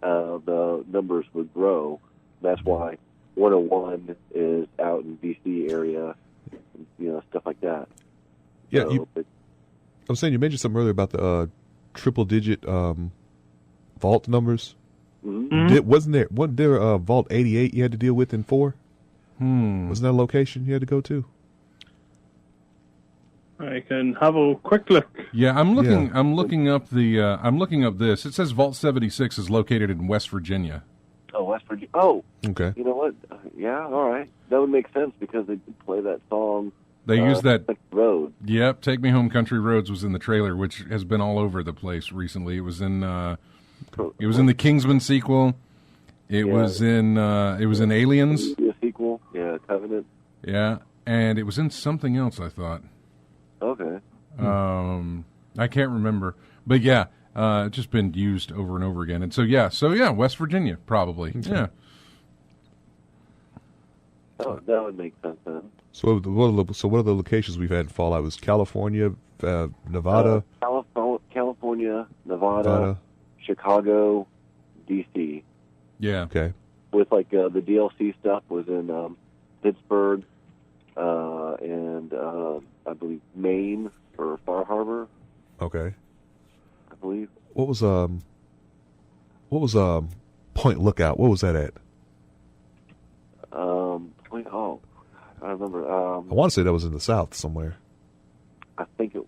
Speaker 5: the numbers would grow. That's why 101 is out in D.C. area, stuff like that.
Speaker 2: Yeah,
Speaker 5: So,
Speaker 2: I was saying you mentioned something earlier about the triple-digit vault numbers. Wasn't there Vault 88 you had to deal with in 4? Wasn't that a location you had to go to?
Speaker 3: I can have a quick look.
Speaker 1: Yeah, I'm looking. Yeah. I'm looking up I'm looking up this. It says Vault 76 is located in West Virginia.
Speaker 5: Oh, West Virginia. Oh,
Speaker 2: okay.
Speaker 5: You know what? Yeah, all right. That would make sense because they did play that song.
Speaker 1: They used that
Speaker 5: road.
Speaker 1: Yep, "Take Me Home, Country Roads" was in the trailer, which has been all over the place recently. It was in the Kingsman sequel. It was in Aliens.
Speaker 5: The sequel, yeah, Covenant.
Speaker 1: Yeah, and it was in something else, I thought.
Speaker 5: Okay.
Speaker 1: I can't remember, but yeah, it's just been used over and over again. And so yeah, West Virginia probably. Okay. Yeah.
Speaker 5: Oh, that would make sense then.
Speaker 2: So what are the locations we've had in Fallout? It was California, Nevada,
Speaker 5: California, Nevada, Chicago, D.C.
Speaker 1: Yeah.
Speaker 2: Okay.
Speaker 5: With the DLC stuff was in Pittsburgh, and I believe Maine or Far Harbor.
Speaker 2: Okay.
Speaker 5: I believe.
Speaker 2: What was Point Lookout? What was that at?
Speaker 5: I remember.
Speaker 2: I want to say that was in the South somewhere.
Speaker 5: I think it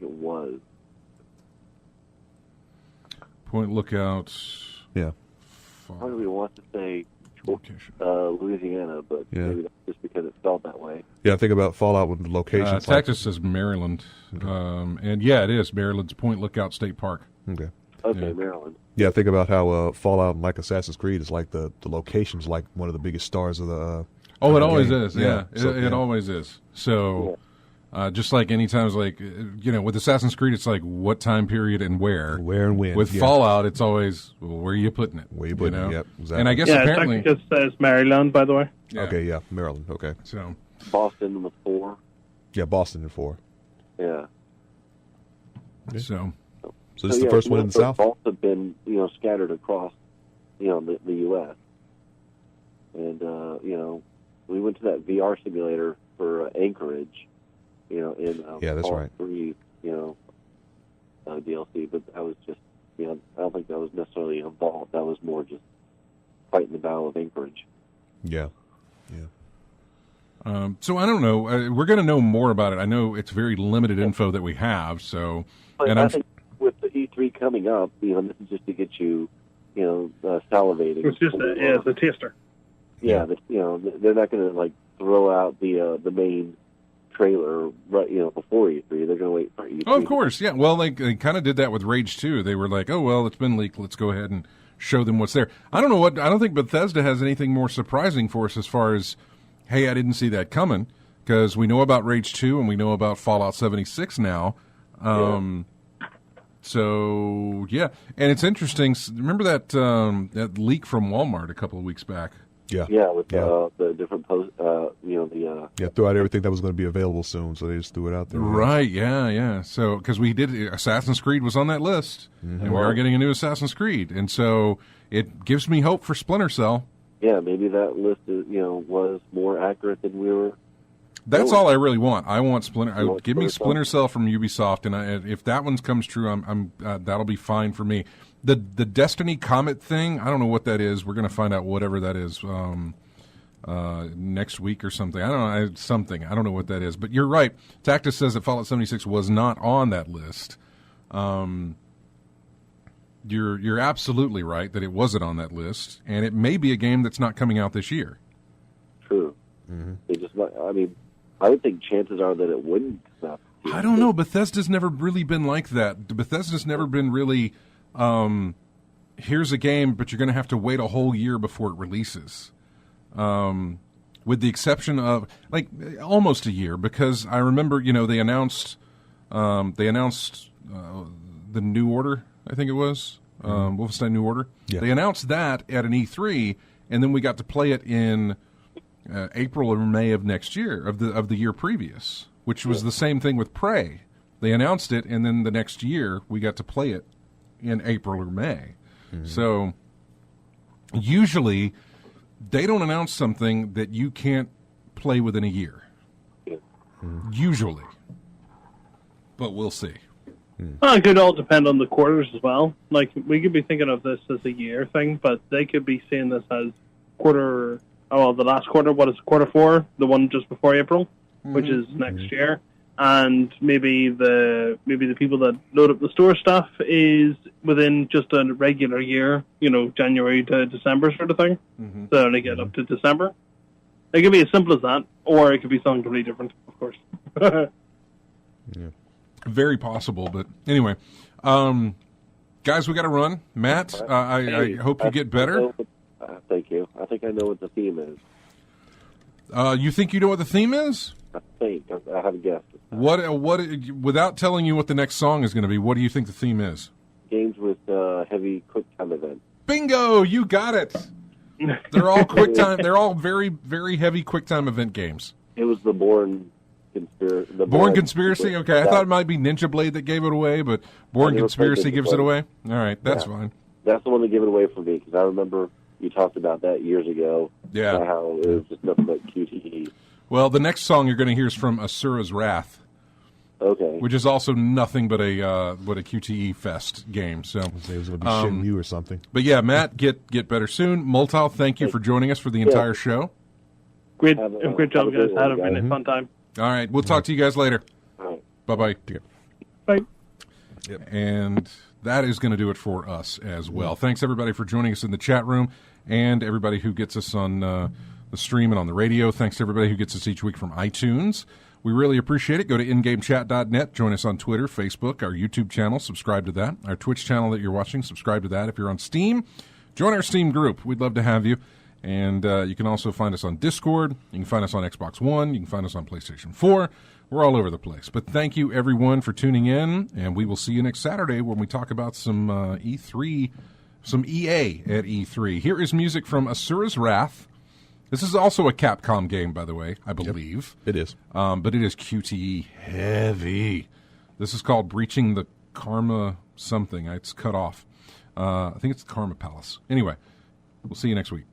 Speaker 5: was.
Speaker 1: Point Lookout.
Speaker 2: Yeah.
Speaker 5: Probably want to say Louisiana, but maybe that's just because it's spelled that way.
Speaker 2: Yeah, I think about Fallout with the locations.
Speaker 1: Tactus says Maryland, and yeah, it is Maryland's Point Lookout State Park.
Speaker 2: Okay.
Speaker 5: Okay, Maryland.
Speaker 2: Yeah, think about how Fallout, like Assassin's Creed, is like the location's like one of the biggest stars of the.
Speaker 1: It always is. Yeah,
Speaker 2: So,
Speaker 1: it always is. So, just like any times, like with Assassin's Creed, it's like what time period and where.
Speaker 2: Where and when.
Speaker 1: With Fallout, it's always where are you putting it?
Speaker 2: Where you putting it? Yep, exactly.
Speaker 1: And I guess apparently
Speaker 3: it just says Maryland, by the way.
Speaker 1: Yeah.
Speaker 2: Okay, yeah, Maryland. Okay.
Speaker 1: So
Speaker 5: Boston with 4.
Speaker 2: Yeah, Boston in 4.
Speaker 5: Yeah.
Speaker 1: So
Speaker 2: this is the first one in the South?
Speaker 5: Vaults have been, scattered across, the U.S. And, we went to that VR simulator for Anchorage, in
Speaker 2: that's right.
Speaker 5: 3, DLC, but that was just, I don't think that was necessarily a vault. That was more just fighting the Battle of Anchorage.
Speaker 2: Yeah.
Speaker 1: So I don't know. We're going to know more about it. I know it's very limited info that we have. So,
Speaker 5: but I think with the E3 coming up, this is just to get you, salivating.
Speaker 3: It's just it's a taster.
Speaker 5: Yeah, they're not going to throw out the main trailer right before E3. They're going to wait for E3.
Speaker 1: Oh, of course, yeah. Well, they kind of did that with Rage 2. They were like, oh well, it's been leaked. Let's go ahead and show them what's there. I don't think Bethesda has anything more surprising for us as far as, hey, I didn't see that coming, because we know about Rage 2 and we know about Fallout 76 now. So yeah, and it's interesting. Remember that leak from Walmart a couple of weeks back?
Speaker 5: Yeah, with the different posts,
Speaker 2: threw out everything that was going to be available soon, so they just threw it out there.
Speaker 1: Right, yeah. So, because we did, Assassin's Creed was on that list, and we are getting a new Assassin's Creed, and so it gives me hope for Splinter Cell.
Speaker 5: Yeah, maybe that list is, was more accurate than we were.
Speaker 1: That's all I really want. I want Splinter. Give me Splinter Cell from Ubisoft, and if that one comes true, I'm that'll be fine for me. The Destiny Comet thing, I don't know what that is. We're going to find out whatever that is next week or something. I don't know. I don't know what that is. But you're right. Tactus says that Fallout 76 was not on that list. You're absolutely right that it wasn't on that list, and it may be a game that's not coming out this year.
Speaker 5: True. They just, I would think chances are that it wouldn't.
Speaker 1: I don't know. Bethesda's never really been like that. Bethesda's never been really, here's a game, but you're going to have to wait a whole year before it releases. with the exception of like almost a year, because I remember, they announced the New Order, I think it was, Wolfenstein New Order.
Speaker 2: Yeah.
Speaker 1: They announced that at an E3, and then we got to play it in April or May of next year, of the year previous, which was the same thing with Prey. They announced it, and then the next year we got to play it in April or May. Mm-hmm. So usually they don't announce something that you can't play within a year. Usually. But we'll see.
Speaker 3: It could all depend on the quarters as well. Like, we could be thinking of this as a year thing, but they could be seeing this as the last quarter. What is quarter 4? The one just before April, which is next year. And maybe the people that load up the store stuff is within just a regular year, January to December sort of thing. Mm-hmm. So they get up to December. It could be as simple as that, or it could be something completely different, of course.
Speaker 1: Yeah. Very possible, but anyway. Guys, we got to run. Matt, I hope you get better.
Speaker 5: Thank you. I think I know what the theme is.
Speaker 1: You think you know what the theme is?
Speaker 5: I think. I have a guess.
Speaker 1: What? Without telling you what the next song is going to be, what do you think the theme is?
Speaker 5: Games with heavy quick time events.
Speaker 1: Bingo! You got it. They're all quick time. They're all very, very heavy quick time event games.
Speaker 5: It was the Bourne Conspiracy.
Speaker 1: Bourne Conspiracy? Okay, I thought it might be Ninja Blade that gave it away, but Bourne Conspiracy gives it away? All right, that's fine.
Speaker 5: That's the one that gave it away for me, because I remember you talked about that years ago.
Speaker 1: Yeah.
Speaker 5: About how it was just nothing but QTE.
Speaker 1: Well, the next song you're going to hear is from Asura's Wrath.
Speaker 5: Okay.
Speaker 1: Which is also nothing but a QTE fest game. So
Speaker 2: it was going to be Shenmue or something.
Speaker 1: But yeah, Matt, get better soon. Multal, thank you for joining us for the entire show.
Speaker 3: Great job, guys. Had a fun time.
Speaker 1: All right, we'll talk to you guys later.
Speaker 5: All right.
Speaker 1: Bye-bye.
Speaker 3: Bye.
Speaker 1: Yep. And that is going to do it for us as well. Thanks, everybody, for joining us in the chat room, and everybody who gets us on the stream and on the radio. Thanks to everybody who gets us each week from iTunes. We really appreciate it. Go to ingamechat.net. Join us on Twitter, Facebook, our YouTube channel. Subscribe to that. Our Twitch channel that you're watching, subscribe to that. If you're on Steam, join our Steam group. We'd love to have you. And you can also find us on Discord. You can find us on Xbox One. You can find us on PlayStation 4. We're all over the place. But thank you, everyone, for tuning in. And we will see you next Saturday when we talk about some E3, some EA at E3. Here is music from Asura's Wrath. This is also a Capcom game, by the way, I believe.
Speaker 2: Yep, it is.
Speaker 1: But it is QTE heavy. This is called Breaching the Karma something. It's cut off. I think it's the Karma Palace. Anyway, we'll see you next week.